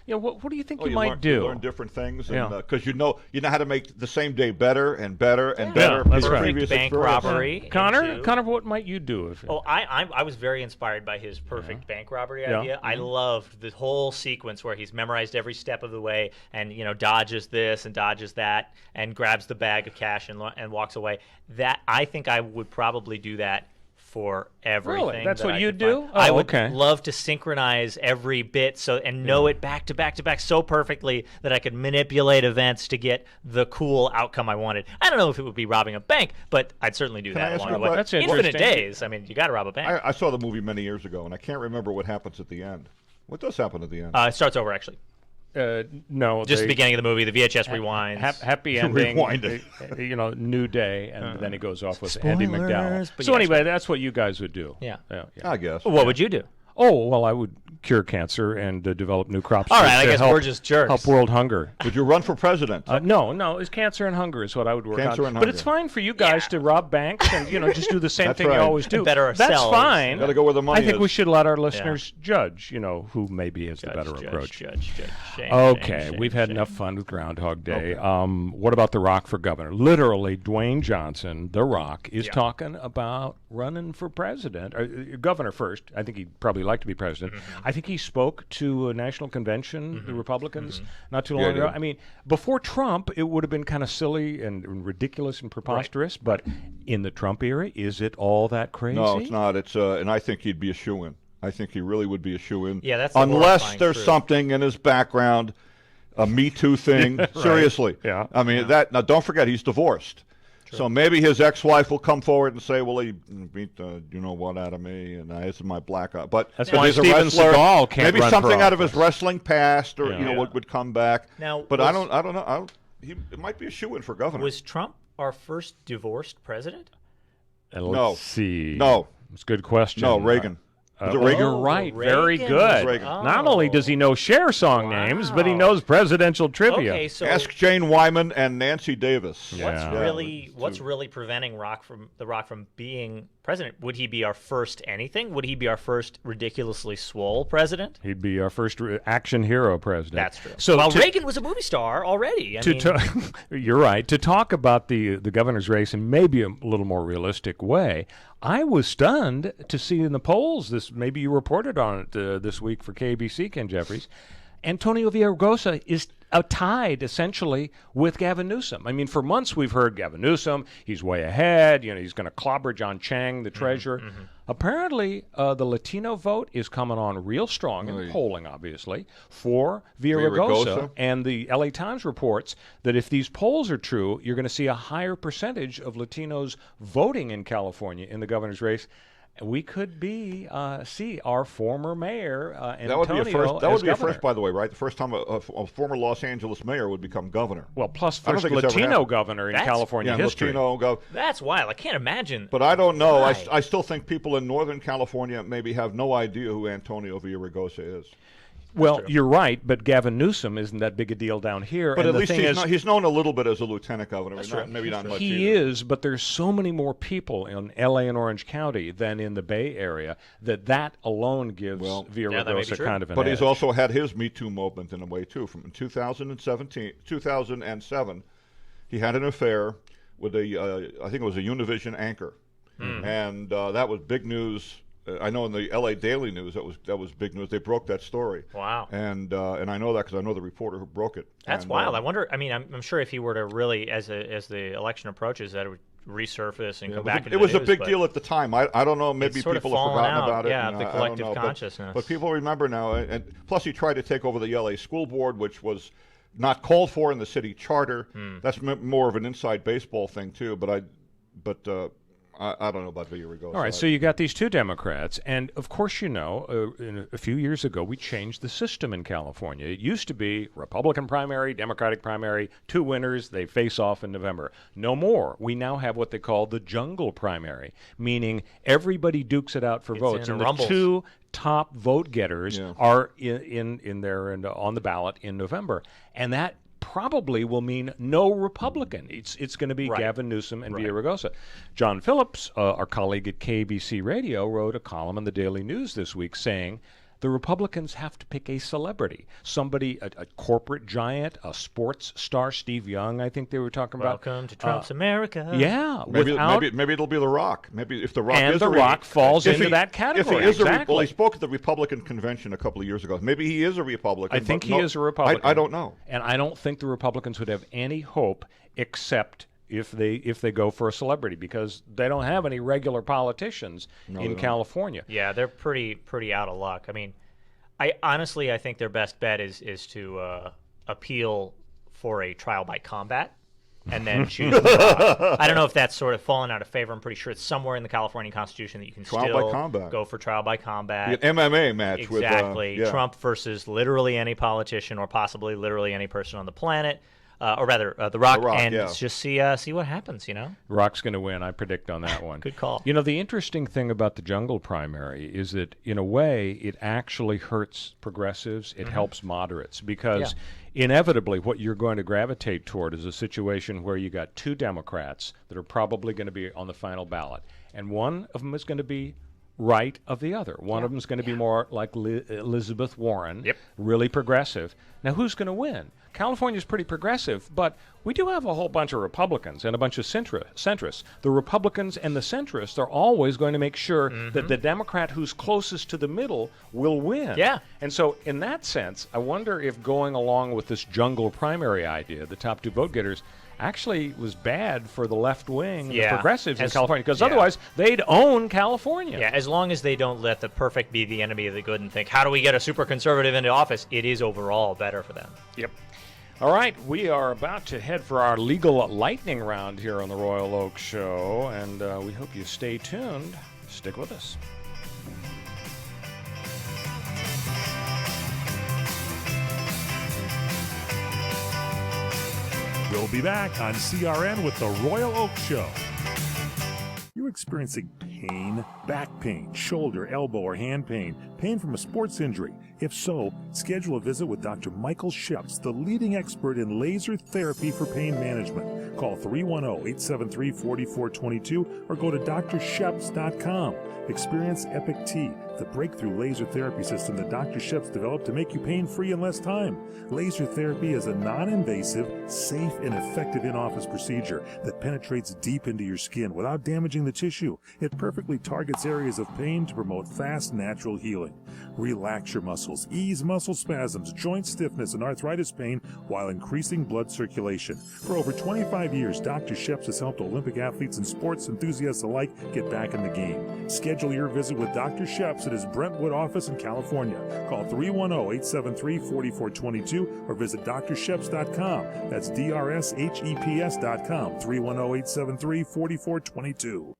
[SPEAKER 4] What do you think you might do?
[SPEAKER 5] You learn different things, because you know how to make the same day better and better and better.
[SPEAKER 4] That's right.
[SPEAKER 6] Perfect bank robbery.
[SPEAKER 4] Connor, what might you do?
[SPEAKER 6] I was very inspired by his perfect bank robbery idea. I loved the whole sequence where he's memorized every step of the way and dodges this and dodges that and grabs the bag of cash and walks away. That I think I would probably do that for everything.
[SPEAKER 4] Really? That's what
[SPEAKER 6] I
[SPEAKER 4] you
[SPEAKER 6] could
[SPEAKER 4] do?
[SPEAKER 6] find. I would
[SPEAKER 4] okay.
[SPEAKER 6] love to synchronize every bit and know it back to back to back so perfectly that I could manipulate events to get the cool outcome I wanted. I don't know if it would be robbing a bank, but I'd certainly do that along the way.
[SPEAKER 4] That's
[SPEAKER 6] Infinite days. I mean, you got to rob a bank.
[SPEAKER 5] I saw the movie many years ago, and I can't remember what happens at the end. What does happen at the end?
[SPEAKER 6] It starts over, actually.
[SPEAKER 4] No,
[SPEAKER 6] just the beginning of the movie. The VHS rewinds.
[SPEAKER 4] Happy ending. New day, and then he goes off with Andy McDowell. So anyway, that's what you guys would do.
[SPEAKER 6] Yeah.
[SPEAKER 5] I guess.
[SPEAKER 6] Well, what would you do?
[SPEAKER 4] Oh, well, I would cure cancer and develop new crops.
[SPEAKER 6] All right, I guess we're just jerks.
[SPEAKER 4] Help world hunger.
[SPEAKER 5] Would you run for president?
[SPEAKER 4] No, it's cancer and hunger is what I would work
[SPEAKER 5] cancer
[SPEAKER 4] on.
[SPEAKER 5] And
[SPEAKER 4] but
[SPEAKER 5] hunger.
[SPEAKER 4] It's fine for you guys to rob banks and just do the same thing
[SPEAKER 5] right.
[SPEAKER 4] you always do.
[SPEAKER 6] And better ourselves.
[SPEAKER 4] That's fine.
[SPEAKER 5] Got to go where the money
[SPEAKER 4] I think
[SPEAKER 5] is.
[SPEAKER 4] we should let our listeners judge, who maybe has the better approach.
[SPEAKER 6] Shame,
[SPEAKER 4] we've had enough fun with Groundhog Day. What about The Rock for governor? Literally, Dwayne Johnson, The Rock, is talking about running for president, or governor first. I think he'd probably like to be president. I think he spoke to a national convention, the Republicans, not too long ago. I mean, before Trump, it would have been kind of silly and ridiculous and preposterous, but in the Trump era, is it all that crazy?
[SPEAKER 5] No, it's not. It's and I think he'd be a shoo-in. I think he really would be a shoo-in.
[SPEAKER 6] Yeah, that's
[SPEAKER 5] unless there's something in his background, a Me Too thing. Seriously.
[SPEAKER 4] Yeah.
[SPEAKER 5] I mean, now don't forget, he's divorced. True. So maybe his ex-wife will come forward and say, well, he beat what out of me, and this is my black eye. But
[SPEAKER 4] that's why
[SPEAKER 5] he's
[SPEAKER 4] Steven
[SPEAKER 5] a wrestler.
[SPEAKER 4] Seagal can't
[SPEAKER 5] maybe
[SPEAKER 4] run
[SPEAKER 5] something
[SPEAKER 4] for
[SPEAKER 5] out of his
[SPEAKER 4] office.
[SPEAKER 5] wrestling past, or would come back.
[SPEAKER 6] Now,
[SPEAKER 5] but I don't know. It might be a shoo-in for governor.
[SPEAKER 6] Was Trump our first divorced president?
[SPEAKER 4] Let's see.
[SPEAKER 5] No.
[SPEAKER 4] It's a good question.
[SPEAKER 5] No, Reagan. Was it Reagan?
[SPEAKER 4] You're right.
[SPEAKER 6] Reagan.
[SPEAKER 4] Very good.
[SPEAKER 5] Reagan.
[SPEAKER 4] Not only does he know Cher song names, but he knows presidential trivia.
[SPEAKER 6] Okay, so
[SPEAKER 5] ask Jane Wyman and Nancy Davis.
[SPEAKER 6] What's really preventing The Rock from being president? Would he be our first anything? Would he be our first ridiculously swole president?
[SPEAKER 4] He'd be our first action hero president.
[SPEAKER 6] That's true.
[SPEAKER 4] So
[SPEAKER 6] Reagan was a movie star already.
[SPEAKER 4] You're right. To talk about the governor's race in maybe a little more realistic way, I was stunned to see in the polls, maybe you reported on it this week for KBC, Ken Jeffries, Antonio Villaraigosa is tied essentially with Gavin Newsom. I mean, for months we've heard Gavin Newsom, he's way ahead, he's going to clobber John Chang, the treasurer. Apparently, the Latino vote is coming on real strong in polling, obviously, for Villaraigosa. And the LA Times reports that if these polls are true, you're going to see a higher percentage of Latinos voting in California in the governor's race. We could see our former mayor, Antonio,
[SPEAKER 5] that would be a first, by the way, right? The first time a former Los Angeles mayor would become governor.
[SPEAKER 4] Well, plus first Latino governor in California history.
[SPEAKER 6] That's wild. I can't imagine.
[SPEAKER 5] But I don't know. I still think people in Northern California maybe have no idea who Antonio Villaraigosa is.
[SPEAKER 4] Well, you're right, but Gavin Newsom isn't that big a deal down here.
[SPEAKER 5] But
[SPEAKER 4] and
[SPEAKER 5] at least he's known a little bit as a lieutenant governor. Maybe not much
[SPEAKER 4] He is, but there's so many more people in L.A. and Orange County than in the Bay Area that alone gives Villaraigosa kind of an
[SPEAKER 5] But
[SPEAKER 4] edge.
[SPEAKER 5] he's also had his Me Too movement in a way, too. From 2007, he had an affair with I think it was a Univision anchor. And that was big news. I know in the L.A. Daily News that was big news. They broke that story.
[SPEAKER 6] Wow.
[SPEAKER 5] And I know that because I know the reporter who broke it.
[SPEAKER 6] That's wild. I wonder. I mean, I'm sure if he were to really, as the election approaches, that it would resurface and come back into the news.
[SPEAKER 5] It was a big deal at the time. I don't know. Maybe people have forgotten about it.
[SPEAKER 6] Yeah, the collective consciousness.
[SPEAKER 5] But people remember now. And plus, he tried to take over the L.A. school board, which was not called for in the city charter. That's more of an inside baseball thing too. But I don't know about Villaraigosa.
[SPEAKER 4] All right, so you got these two Democrats, and of course a few years ago we changed the system in California. It used to be Republican primary, Democratic primary, two winners, they face off in November. No more. We now have what they call the jungle primary, meaning everybody dukes it out for votes, and the two top vote getters are in there and on the ballot in November, and that probably will mean no Republican. It's going to be Gavin Newsom and Villaraigosa. John Phillips, our colleague at KBC Radio, wrote a column in the Daily News this week saying the Republicans have to pick a celebrity, somebody, a corporate giant, a sports star, Steve Young, I think they were talking about.
[SPEAKER 6] Welcome to Trump's America.
[SPEAKER 4] Yeah.
[SPEAKER 5] Maybe it'll be The Rock. Maybe if The Rock
[SPEAKER 4] and
[SPEAKER 5] is
[SPEAKER 4] The Rock falls into that category.
[SPEAKER 5] If he is
[SPEAKER 4] exactly.
[SPEAKER 5] he spoke at the Republican convention a couple of years ago. Maybe he is a Republican.
[SPEAKER 4] I think he is a Republican.
[SPEAKER 5] I don't know.
[SPEAKER 4] And I don't think the Republicans would have any hope except if they go for a celebrity, because they don't have any regular politicians in California.
[SPEAKER 6] Yeah, they're pretty out of luck. I mean, I think their best bet is to appeal for a trial by combat and then choose. I don't know if that's sort of fallen out of favor. I'm pretty sure it's somewhere in the California Constitution that you can go for trial by combat.
[SPEAKER 5] An MMA match.
[SPEAKER 6] Exactly.
[SPEAKER 5] with
[SPEAKER 6] Trump versus literally any politician or possibly literally any person on the planet. Or rather, The Rock, and just see what happens,
[SPEAKER 4] Rock's going to win, I predict on that one.
[SPEAKER 6] Good call.
[SPEAKER 4] The interesting thing about the jungle primary is that, in a way, it actually hurts progressives. It helps moderates, because inevitably what you're going to gravitate toward is a situation where you got two Democrats that are probably going to be on the final ballot, and one of them is going to be right of the other. One of them is going to be more like Elizabeth Warren, really progressive. Now, who's going to win? California's pretty progressive, but we do have a whole bunch of Republicans and a bunch of centrists. The Republicans and the centrists are always going to make sure that the Democrat who's closest to the middle will win.
[SPEAKER 6] Yeah.
[SPEAKER 4] And so in that sense, I wonder if going along with this jungle primary idea, the top two vote getters, actually was bad for the left wing, the progressives in California, because otherwise they'd own California.
[SPEAKER 6] Yeah, as long as they don't let the perfect be the enemy of the good and think, how do we get a super conservative into office? It is overall better for them.
[SPEAKER 4] Yep. All right, we are about to head for our legal lightning round here on the Royal Oak Show, and we hope you stay tuned. Stick with us.
[SPEAKER 3] We'll be back on CRN with the Royal Oak Show. You're experiencing pain, back pain, shoulder, elbow, or hand pain, pain from a sports injury. If so, schedule a visit with Dr. Michael Sheps, the leading expert in laser therapy for pain management. Call 310-873-4422 or go to drsheps.com. Experience Epic T, the breakthrough laser therapy system that Dr. Sheps developed to make you pain-free in less time. Laser therapy is a non-invasive, safe, and effective in-office procedure that penetrates deep into your skin without damaging the tissue. It perfectly targets areas of pain to promote fast, natural healing. Relax your muscles, ease muscle spasms, joint stiffness, and arthritis pain while increasing blood circulation. For over 25 years, Dr. Sheps has helped Olympic athletes and sports enthusiasts alike get back in the game. Schedule your visit with Dr. Sheps at his Brentwood office in California. Call 310-873-4422 or visit drsheps.com. That's DRSHEPS.com. 310-873-4422.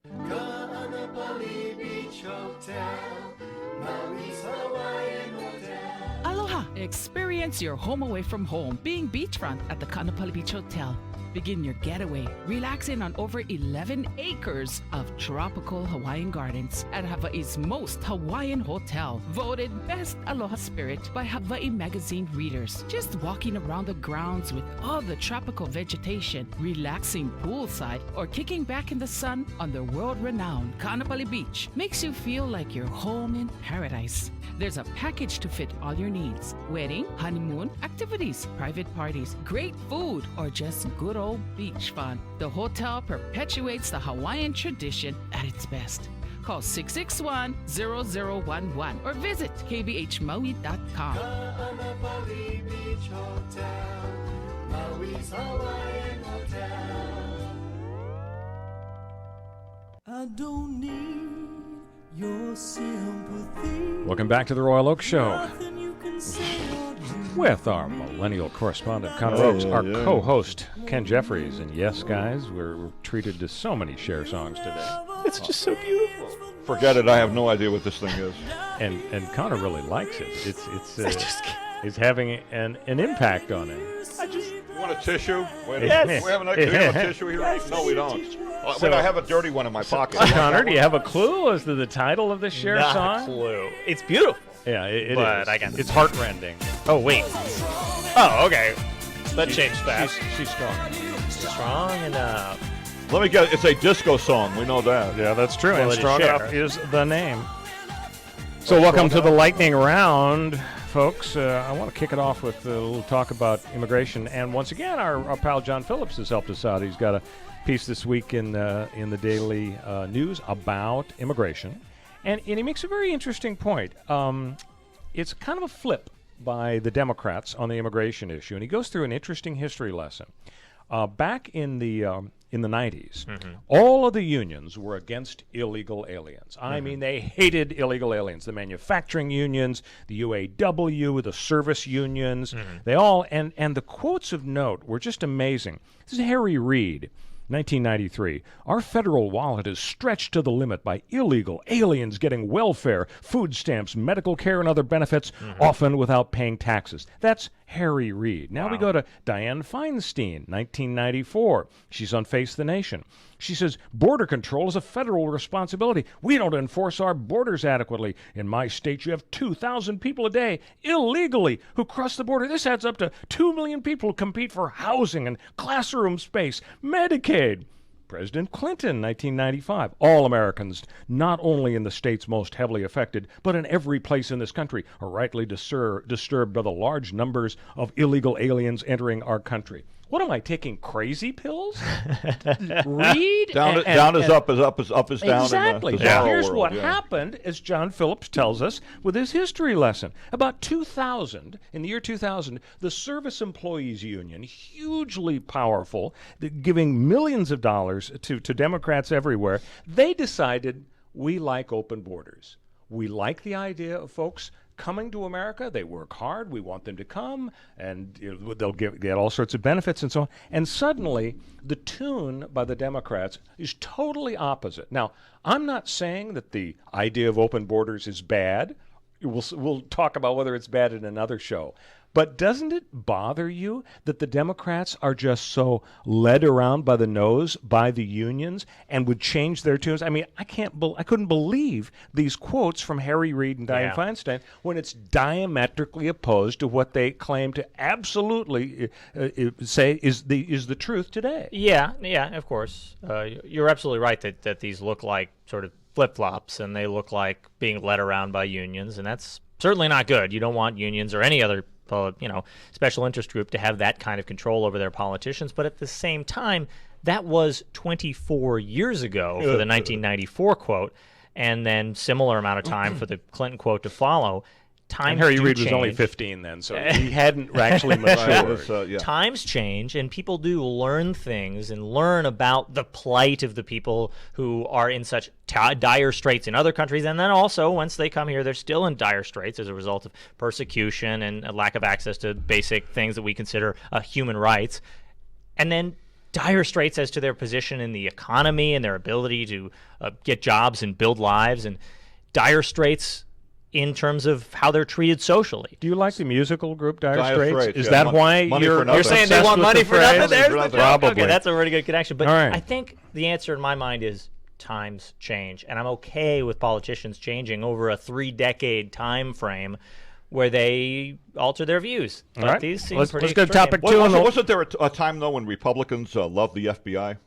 [SPEAKER 14] Aloha! Experience your home away from home being beachfront at the Kaanapali Beach Hotel. Begin your getaway relaxing on over 11 acres of tropical Hawaiian gardens at Hawaii's most Hawaiian hotel, voted Best Aloha Spirit by Hawaii Magazine readers. Just walking around the grounds with all the tropical vegetation, relaxing poolside, or kicking back in the sun on the world-renowned Kaanapali Beach makes you feel like you're home in paradise. There's a package to fit all your needs: wedding, honeymoon, activities, private parties, great food, or just good old beach fun. The hotel perpetuates the Hawaiian tradition at its best. Call 661-0011 or visit kbhmaui.com.
[SPEAKER 2] Kaanapali Beach Hotel, Maui's Hawaiian Hotel. I don't need your sympathy.
[SPEAKER 4] Welcome back to the Royal Oak Show with our millennial correspondent, Connor Oakes, our co-host, Ken Jeffries. And yes, guys, we're treated to so many Cher songs today.
[SPEAKER 6] It's just so beautiful.
[SPEAKER 5] Forget it. I have no idea what this thing is.
[SPEAKER 4] And Connor really likes it. It's having an impact on him.
[SPEAKER 5] You want a tissue? Wait a
[SPEAKER 6] Yes.
[SPEAKER 5] minute. We have a tissue here?
[SPEAKER 6] Yes.
[SPEAKER 5] No, we don't.
[SPEAKER 4] So-
[SPEAKER 5] Wait, I have a dirty one in my pocket.
[SPEAKER 4] Connor, do you have a clue as to the title of the Cher
[SPEAKER 6] Not
[SPEAKER 4] song?
[SPEAKER 6] a clue. It's beautiful.
[SPEAKER 4] Yeah, it
[SPEAKER 6] But
[SPEAKER 4] is.
[SPEAKER 6] I got
[SPEAKER 4] It's heartrending.
[SPEAKER 6] Oh, wait. Oh, okay. That changed fast.
[SPEAKER 4] She's strong.
[SPEAKER 6] Strong enough.
[SPEAKER 5] Let me get it. It's a disco song. We know that.
[SPEAKER 4] Yeah, that's true.
[SPEAKER 6] Well,
[SPEAKER 4] and
[SPEAKER 6] it is
[SPEAKER 4] Strong
[SPEAKER 6] Cher.
[SPEAKER 4] Enough is the name. So welcome to the lightning round, folks. I want to kick it off with a little talk about immigration. And once again, our pal John Phillips has helped us out. He's got a piece this week in the Daily News about immigration. And he makes a very interesting point. It's kind of a flip by the Democrats on the immigration issue. And he goes through an interesting history lesson. Back in the 90s, all of the unions were against illegal aliens. I mean, they hated illegal aliens. The manufacturing unions, the UAW, the service unions, they all, and the quotes of note were just amazing. This is Harry Reid, 1993. Our federal wallet is stretched to the limit by illegal aliens getting welfare, food stamps, medical care, and other benefits, often without paying taxes. That's Harry Reid. Now we go to Dianne Feinstein, 1994. She's on Face the Nation. She says, border control is a federal responsibility. We don't enforce our borders adequately. In my state, you have 2,000 people a day illegally who cross the border. This adds up to 2 million people who compete for housing and classroom space, Medicaid. President Clinton, 1995. All Americans, not only in the states most heavily affected, but in every place in this country, are rightly disturbed by the large numbers of illegal aliens entering our country. What am I taking, crazy pills? Read?
[SPEAKER 5] Down is up, is up is up is down.
[SPEAKER 4] Exactly.
[SPEAKER 5] In the
[SPEAKER 4] So here's
[SPEAKER 5] world,
[SPEAKER 4] what happened, as John Phillips tells us with his history lesson. About 2000, in the year 2000, the Service Employees Union, hugely powerful, giving millions of dollars to Democrats everywhere, they decided we like open borders. We like the idea of folks coming to America. They work hard. We want them to come, and they'll get all sorts of benefits and so on. And suddenly, the tune by the Democrats is totally opposite. Now, I'm not saying that the idea of open borders is bad. We'll talk about whether it's bad in another show. But doesn't it bother you that the Democrats are just so led around by the nose by the unions and would change their tunes? I mean, I couldn't believe these quotes from Harry Reid and Dianne Feinstein when it's diametrically opposed to what they claim to absolutely say is the truth today.
[SPEAKER 6] Yeah, of course. You're absolutely right that these look like sort of flip-flops, and they look like being led around by unions, and that's certainly not good. You don't want unions or any other special interest group to have that kind of control over their politicians. But at the same time, that was 24 years ago for the 1994 quote, and then similar amount of time for the Clinton quote to follow.
[SPEAKER 4] And Harry Reid was only 15 then, so he hadn't actually matured.
[SPEAKER 6] Times change, and people do learn things and learn about the plight of the people who are in such dire straits in other countries. And then also, once they come here, they're still in dire straits as a result of persecution and a lack of access to basic things that we consider human rights. And then dire straits as to their position in the economy and their ability to get jobs and build lives, and dire straits in terms of how they're treated socially.
[SPEAKER 4] Do you like the musical group Dire Straits? Is
[SPEAKER 5] yeah.
[SPEAKER 4] that why
[SPEAKER 6] you're saying they want money for nothing? There's the joke.
[SPEAKER 4] Probably.
[SPEAKER 6] Okay, that's a really good connection. But
[SPEAKER 4] right.
[SPEAKER 6] I think the answer in my mind is times change, and I'm okay with politicians changing over a 3-decade time frame where they alter their views. But
[SPEAKER 4] right.
[SPEAKER 6] these seem
[SPEAKER 4] let's
[SPEAKER 6] pretty
[SPEAKER 4] go to topic two.
[SPEAKER 5] Wasn't there a time, though, when Republicans loved the FBI?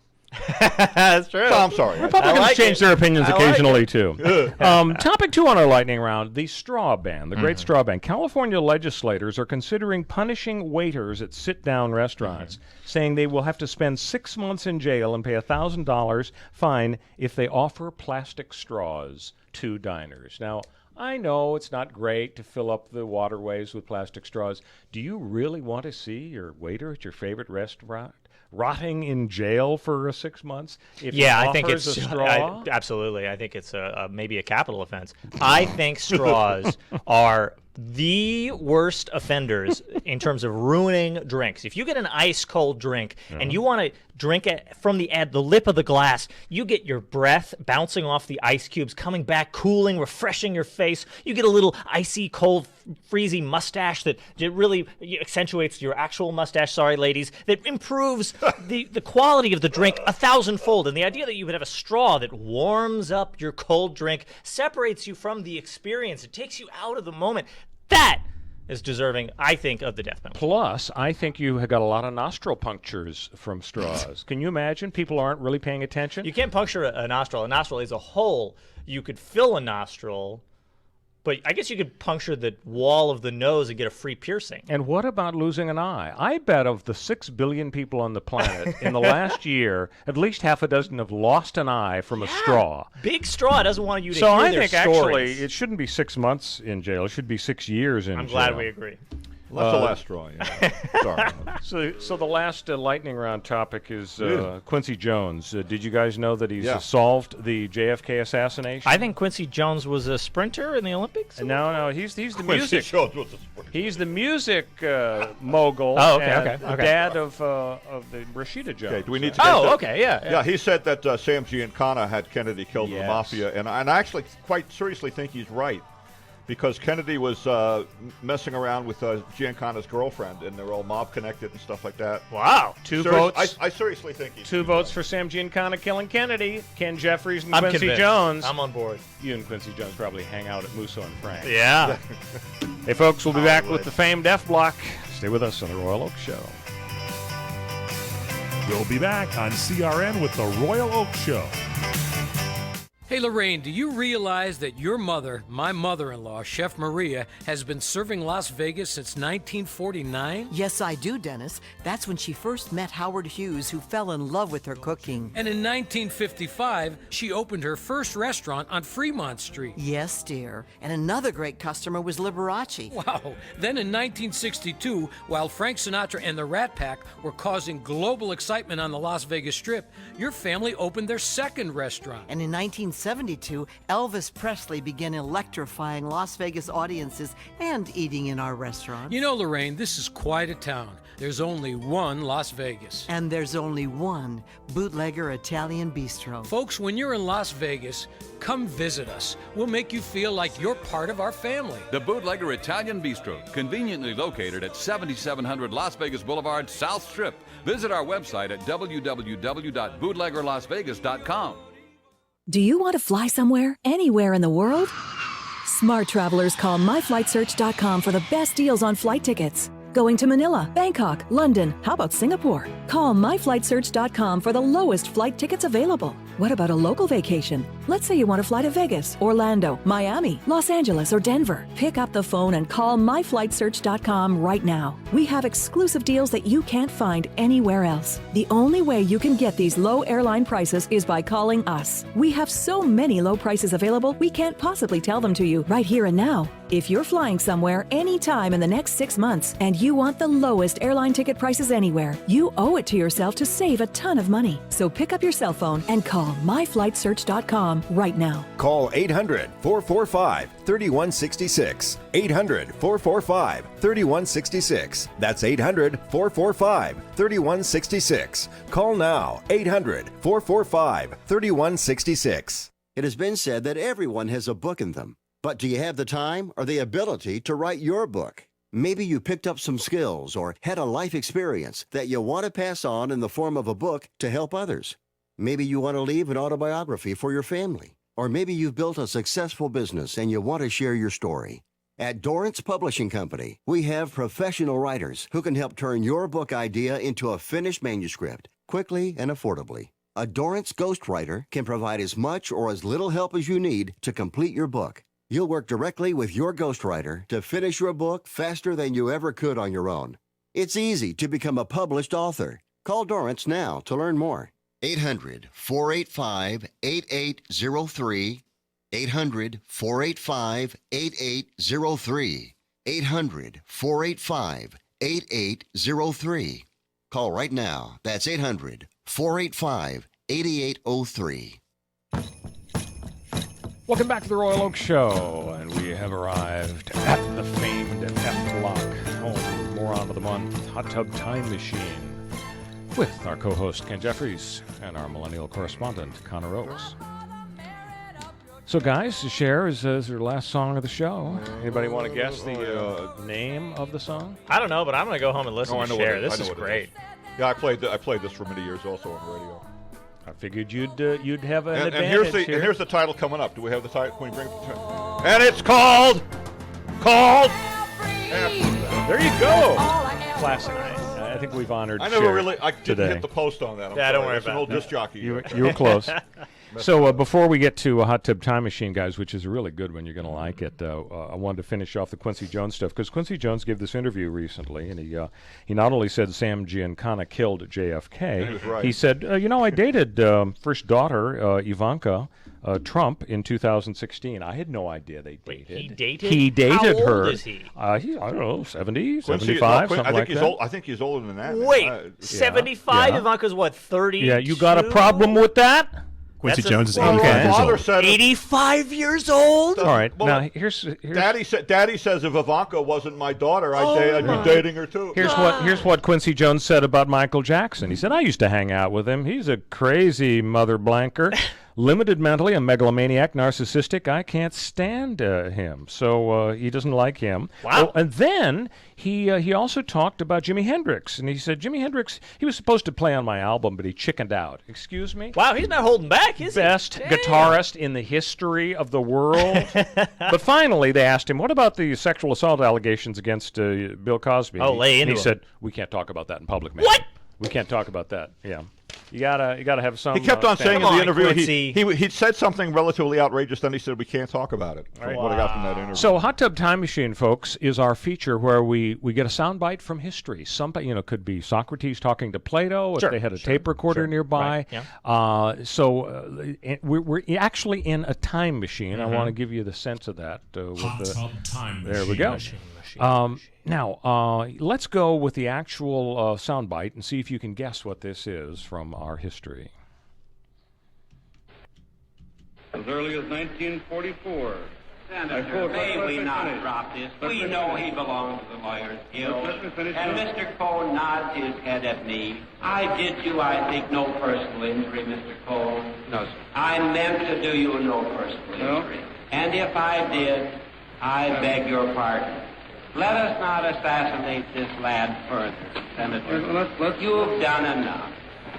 [SPEAKER 6] That's true.
[SPEAKER 5] No, I'm sorry.
[SPEAKER 4] Republicans change their opinions occasionally, too. Topic 2 on our lightning round, the straw ban, the great straw ban. California legislators are considering punishing waiters at sit-down restaurants, saying they will have to spend 6 months in jail and pay a $1,000 fine if they offer plastic straws to diners. Now, I know it's not great to fill up the waterways with plastic straws. Do you really want to see your waiter at your favorite restaurant rotting in jail for 6 months?
[SPEAKER 6] I think it's
[SPEAKER 4] a straw?
[SPEAKER 6] Absolutely. I think it's maybe a capital offense. I think straws are the worst offenders in terms of ruining drinks. If you get an ice cold drink and you want to drink it from the lip of the glass, you get your breath bouncing off the ice cubes, coming back, cooling, refreshing your face. You get a little icy cold, freezy mustache that really accentuates your actual mustache, sorry ladies, that improves the quality of the drink 1,000-fold. And the idea that you would have a straw that warms up your cold drink, separates you from the experience, it takes you out of the moment. That is deserving, I think, of the death penalty.
[SPEAKER 4] Plus, I think you have got a lot of nostril punctures from straws. Can you imagine? People aren't really paying attention.
[SPEAKER 6] You can't puncture a nostril. A nostril is a hole. You could fill a nostril, but I guess you could puncture the wall of the nose and get a free piercing.
[SPEAKER 4] And what about losing an eye? I bet of the 6 billion people on the planet, in the last year, at least half a dozen have lost an eye from a straw.
[SPEAKER 6] Big straw doesn't want you to
[SPEAKER 4] so
[SPEAKER 6] hear
[SPEAKER 4] I
[SPEAKER 6] their
[SPEAKER 4] think
[SPEAKER 6] stories.
[SPEAKER 4] actually it shouldn't be 6 months in jail. It should be 6 years in jail.
[SPEAKER 6] I'm glad we agree.
[SPEAKER 5] That's the last straw. Yeah. Sorry.
[SPEAKER 4] So the last lightning round topic is Quincy Jones. Did you guys know that he's
[SPEAKER 5] Yeah.
[SPEAKER 4] solved the JFK assassination?
[SPEAKER 6] I think Quincy Jones was a sprinter in the Olympics.
[SPEAKER 4] No, he's the
[SPEAKER 5] Quincy
[SPEAKER 4] music.
[SPEAKER 5] Jones was a sprinter.
[SPEAKER 4] He's the music mogul.
[SPEAKER 6] Oh, okay,
[SPEAKER 4] and
[SPEAKER 6] okay,
[SPEAKER 4] the
[SPEAKER 6] okay.
[SPEAKER 4] dad of the Rashida Jones.
[SPEAKER 5] Okay, do we need to get that?
[SPEAKER 6] Okay, yeah.
[SPEAKER 5] Yeah, he said that Sam Giancana had Kennedy killed in the
[SPEAKER 4] Yes.
[SPEAKER 5] mafia, and I actually quite seriously think he's right, because Kennedy was messing around with Giancana's girlfriend, and they're all mob connected and stuff like that.
[SPEAKER 6] Wow.
[SPEAKER 4] Two votes.
[SPEAKER 5] I seriously think he's
[SPEAKER 4] 2 votes for Sam Giancana killing Kennedy. Ken Jeffries and
[SPEAKER 6] I'm
[SPEAKER 4] Quincy
[SPEAKER 6] convinced.
[SPEAKER 4] Jones.
[SPEAKER 6] I'm on board.
[SPEAKER 4] You and Quincy Jones probably hang out at Musso and Frank.
[SPEAKER 6] Yeah.
[SPEAKER 4] Hey, folks, we'll be back
[SPEAKER 5] would.
[SPEAKER 4] with the famed F Block. Stay with us on the Royal Oak Show.
[SPEAKER 3] We'll be back on CRN with the Royal Oak Show.
[SPEAKER 15] Hey, Lorraine, do you realize that your mother, my mother-in-law, Chef Maria, has been serving Las Vegas since 1949?
[SPEAKER 16] Yes, I do, Dennis. That's when she first met Howard Hughes, who fell in love with her cooking.
[SPEAKER 15] And in 1955, she opened her first restaurant on Fremont Street.
[SPEAKER 16] Yes, dear. And another great customer was Liberace.
[SPEAKER 15] Wow. Then in 1962, while Frank Sinatra and the Rat Pack were causing global excitement on the Las Vegas Strip, your family opened their second restaurant.
[SPEAKER 16] And in 1972, Elvis Presley began electrifying Las Vegas audiences and eating in our restaurant.
[SPEAKER 15] You know, Lorraine, this is quite a town. There's only one Las Vegas.
[SPEAKER 16] And there's only one Bootlegger Italian Bistro.
[SPEAKER 15] Folks, when you're in Las Vegas, come visit us. We'll make you feel like you're part of our family.
[SPEAKER 17] The Bootlegger Italian Bistro, conveniently located at 7700 Las Vegas Boulevard, South Strip. Visit our website at www.bootleggerlasvegas.com.
[SPEAKER 8] Do you want to fly somewhere, anywhere in the world? Smart travelers call myflightsearch.com for the best deals on flight tickets. Going to Manila, Bangkok, London, how about Singapore? Call myflightsearch.com for the lowest flight tickets available. What about a local vacation? Let's say you want to fly to Vegas, Orlando, Miami, Los Angeles, or Denver. Pick up the phone and call myflightsearch.com right now. We have exclusive deals that you can't find anywhere else. The only way you can get these low airline prices is by calling us. We have so many low prices available, we can't possibly tell them to you right here and now. If you're flying somewhere anytime in the next 6 months and you want the lowest airline ticket prices anywhere, you owe it to yourself to save a ton of money. So pick up your cell phone and call myflightsearch.com right now.
[SPEAKER 9] Call 800-445-3166. 800-445-3166. That's 800-445-3166. Call now. 800-445-3166.
[SPEAKER 11] It has been said that everyone has a book in them. But do you have the time or the ability to write your book? Maybe you picked up some skills or had a life experience that you want to pass on in the form of a book to help others. Maybe you want to leave an autobiography for your family. Or maybe you've built a successful business and you want to share your story. At Dorrance Publishing Company, we have professional writers who can help turn your book idea into a finished manuscript quickly and affordably. A Dorrance ghostwriter can provide as much or as little help as you need to complete your book. You'll work directly with your ghostwriter to finish your book faster than you ever could on your own. It's easy to become a published author. Call Dorrance now to learn more. 800-485-8803. 800-485-8803. 800-485-8803. Call right now. That's 800-485-8803.
[SPEAKER 4] Welcome back to the Royal Oak Show, and we have arrived at the famed F Block, home moron of the month, Hot Tub Time Machine, with our co-host Ken Jeffries and our millennial correspondent Connor Oakes. So, guys, Cher is your last song of the show. Anybody want to guess the name of the song?
[SPEAKER 6] I don't know, but I'm going to go home and listen to Cher. This is great.
[SPEAKER 5] Yeah, I played this for many years also on the radio.
[SPEAKER 4] I figured you'd have an
[SPEAKER 5] and
[SPEAKER 4] advantage
[SPEAKER 5] and here's the title coming up. Do we have the title? Can we bring it? And it's called
[SPEAKER 4] There you go. Classic. I think we've honored.
[SPEAKER 5] I never
[SPEAKER 4] Cher
[SPEAKER 5] really. I didn't
[SPEAKER 4] today.
[SPEAKER 5] hit the post on that. I'm
[SPEAKER 6] Yeah,
[SPEAKER 5] sorry.
[SPEAKER 6] don't worry
[SPEAKER 5] That's an
[SPEAKER 6] about
[SPEAKER 5] old
[SPEAKER 6] it.
[SPEAKER 5] disc jockey.
[SPEAKER 4] You were close. So before we get to a Hot Tub Time Machine, guys, which is a really good one, you're going to like it. I wanted to finish off the Quincy Jones stuff because Quincy Jones gave this interview recently, and he not only said Sam Giancana killed JFK,
[SPEAKER 5] He was right.
[SPEAKER 4] he said, I dated first daughter Ivanka Trump in 2016. I had no idea they dated.
[SPEAKER 6] He dated?
[SPEAKER 4] He dated
[SPEAKER 6] How old
[SPEAKER 4] her.
[SPEAKER 6] is he?
[SPEAKER 4] I don't know, 70,
[SPEAKER 5] Quincy-
[SPEAKER 4] 75,
[SPEAKER 5] Quin-
[SPEAKER 4] something
[SPEAKER 5] I think
[SPEAKER 4] like
[SPEAKER 5] he's
[SPEAKER 4] that.
[SPEAKER 5] old. I think he's older than that.
[SPEAKER 6] Wait,
[SPEAKER 5] man.
[SPEAKER 6] 75?
[SPEAKER 4] yeah.
[SPEAKER 6] Ivanka's what, 30?
[SPEAKER 4] Yeah, you got a problem with that?
[SPEAKER 18] Quincy
[SPEAKER 6] That's a-
[SPEAKER 18] Jones is
[SPEAKER 6] Well,
[SPEAKER 18] 85 years
[SPEAKER 5] father
[SPEAKER 18] old.
[SPEAKER 5] said it.
[SPEAKER 6] 85 years old?
[SPEAKER 4] All right,
[SPEAKER 5] Well,
[SPEAKER 4] now here's
[SPEAKER 5] Daddy says if Ivanka wasn't my daughter, I'd be dating her too.
[SPEAKER 4] Here's what Quincy Jones said about Michael Jackson. He said, I used to hang out with him. He's a crazy mother blanker. Limited mentally, a megalomaniac, narcissistic. I can't stand him. So he doesn't like him.
[SPEAKER 6] Wow.
[SPEAKER 4] Oh, and then he also talked about Jimi Hendrix. And he said, Jimi Hendrix, he was supposed to play on my album, but he chickened out. Excuse me?
[SPEAKER 6] Wow, he's not holding back, is he?
[SPEAKER 4] Best
[SPEAKER 6] Damn.
[SPEAKER 4] guitarist in the history of the world. But finally, they asked him, what about the sexual assault allegations against Bill Cosby?
[SPEAKER 6] Oh, lay into
[SPEAKER 4] he
[SPEAKER 6] him.
[SPEAKER 4] said, we can't talk about that in public, man.
[SPEAKER 6] What?
[SPEAKER 4] We can't talk about that. Yeah. You gotta have some.
[SPEAKER 5] He kept on saying in
[SPEAKER 6] Come
[SPEAKER 5] the
[SPEAKER 6] on,
[SPEAKER 5] interview
[SPEAKER 6] Quincy.
[SPEAKER 5] he said something relatively outrageous. Then he said we can't talk about it. From what I got from that interview.
[SPEAKER 4] So, Hot Tub Time Machine, folks, is our feature where we get a soundbite from history. Somebody, could be Socrates talking to Plato if
[SPEAKER 6] Sure,
[SPEAKER 4] they had a tape recorder nearby.
[SPEAKER 6] Right, yeah.
[SPEAKER 4] We're actually in a time machine. I want to give you the sense of that.
[SPEAKER 12] Hot Tub Time
[SPEAKER 4] There we
[SPEAKER 12] Machine.
[SPEAKER 4] go. Now, let's go with the actual soundbite and see if you can guess what this is from our history.
[SPEAKER 19] As early as 1944.
[SPEAKER 20] Senator, may we not drop this? We know he belongs to the Lawyers Guild. And Mr. Cole nods his head at me. I did you, I think, no personal injury, Mr. Cole.
[SPEAKER 19] No, sir.
[SPEAKER 20] I meant to do you no personal injury. And if I did, I beg your pardon. Let us not assassinate this lad further, Senator. You've done enough.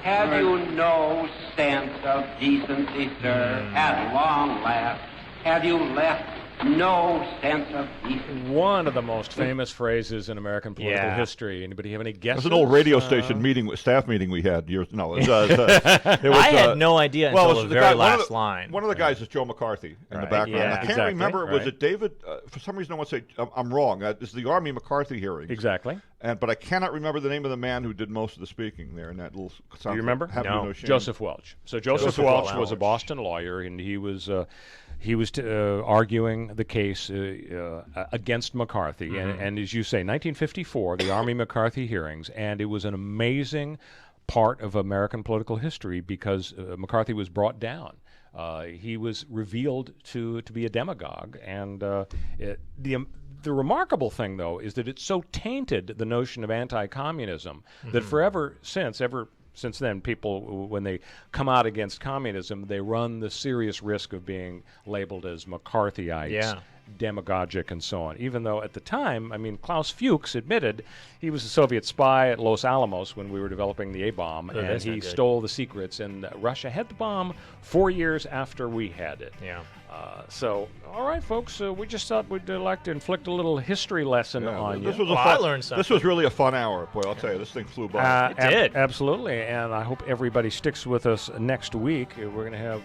[SPEAKER 20] Have you no sense of decency, sir? At long last, have you left no sense of decency?
[SPEAKER 4] One of the most famous phrases in American political history. Anybody have any guesses?
[SPEAKER 5] It was an old radio station staff meeting we had years. No, it was,
[SPEAKER 6] I had no idea until
[SPEAKER 5] it was
[SPEAKER 6] the very last
[SPEAKER 5] one of
[SPEAKER 6] line.
[SPEAKER 5] One of the guys is Joe McCarthy in the
[SPEAKER 6] Right,
[SPEAKER 5] background.
[SPEAKER 6] yeah,
[SPEAKER 5] I can't
[SPEAKER 4] exactly,
[SPEAKER 5] remember. Was
[SPEAKER 4] right.
[SPEAKER 5] it David? For some reason, I want to say I'm wrong. This is the Army McCarthy hearings.
[SPEAKER 4] Exactly.
[SPEAKER 5] But I cannot remember the name of the man who did most of the speaking there in that little.
[SPEAKER 4] Do you remember?
[SPEAKER 5] No.
[SPEAKER 4] Joseph Welch. So Joseph Welch was a Boston lawyer, and he was arguing the case against McCarthy. And as you say, 1954, the Army McCarthy hearings, and it was an amazing part of American political history because McCarthy was brought down. He was revealed to be a demagogue, and the remarkable thing, though, is that it so tainted the notion of anti-communism that ever since then, people, when they come out against communism, they run the serious risk of being labeled as McCarthyites, demagogic, and so on. Even though at the time, Klaus Fuchs admitted he was a Soviet spy at Los Alamos when we were developing the A-bomb, and he stole the secrets, and Russia had the bomb 4 years after we had it.
[SPEAKER 6] Yeah.
[SPEAKER 4] So, all right, folks, we just thought we'd like to inflict a little history lesson on
[SPEAKER 5] This
[SPEAKER 4] you.
[SPEAKER 5] was
[SPEAKER 6] I learned something.
[SPEAKER 5] This was really a fun hour. Boy, I'll tell you, this thing flew by.
[SPEAKER 6] It did.
[SPEAKER 4] Absolutely, and I hope everybody sticks with us next week. We're going to have,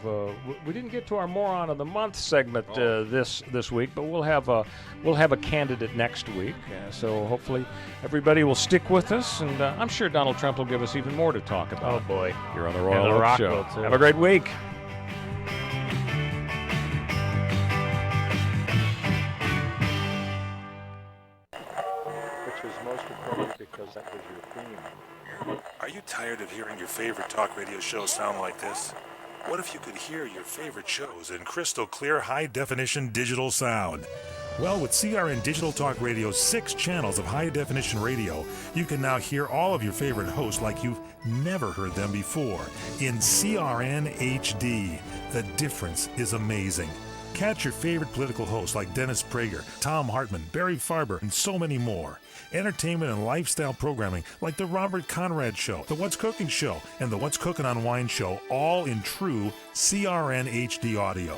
[SPEAKER 4] we didn't get to our Moron of the Month segment this week, but we'll have a candidate next week. So hopefully everybody will stick with us, and I'm sure Donald Trump will give us even more to talk about.
[SPEAKER 6] Oh, boy.
[SPEAKER 4] Here on the
[SPEAKER 6] And
[SPEAKER 4] Royal
[SPEAKER 6] the
[SPEAKER 4] Oak
[SPEAKER 6] Rock
[SPEAKER 4] Show.
[SPEAKER 6] will, too.
[SPEAKER 4] Have a great week. Which was most appropriate because that was your theme.
[SPEAKER 21] Are you tired of hearing your favorite talk radio show sound like this? What if you could hear your favorite shows in crystal clear, high-definition digital sound? Well, with CRN Digital Talk Radio's 6 channels of high-definition radio, you can now hear all of your favorite hosts like you've never heard them before in CRN HD. The difference is amazing. Catch your favorite political hosts like Dennis Prager, Tom Hartman, Barry Farber, and so many more. Entertainment and lifestyle programming like The Robert Conrad Show, The What's Cooking Show, and The What's Cooking on Wine Show, all in true CRN HD audio.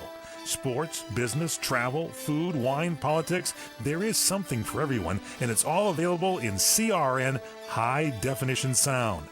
[SPEAKER 3] Sports, business, travel, food, wine, politics. There is something for everyone, and it's all available in CRN High Definition Sound.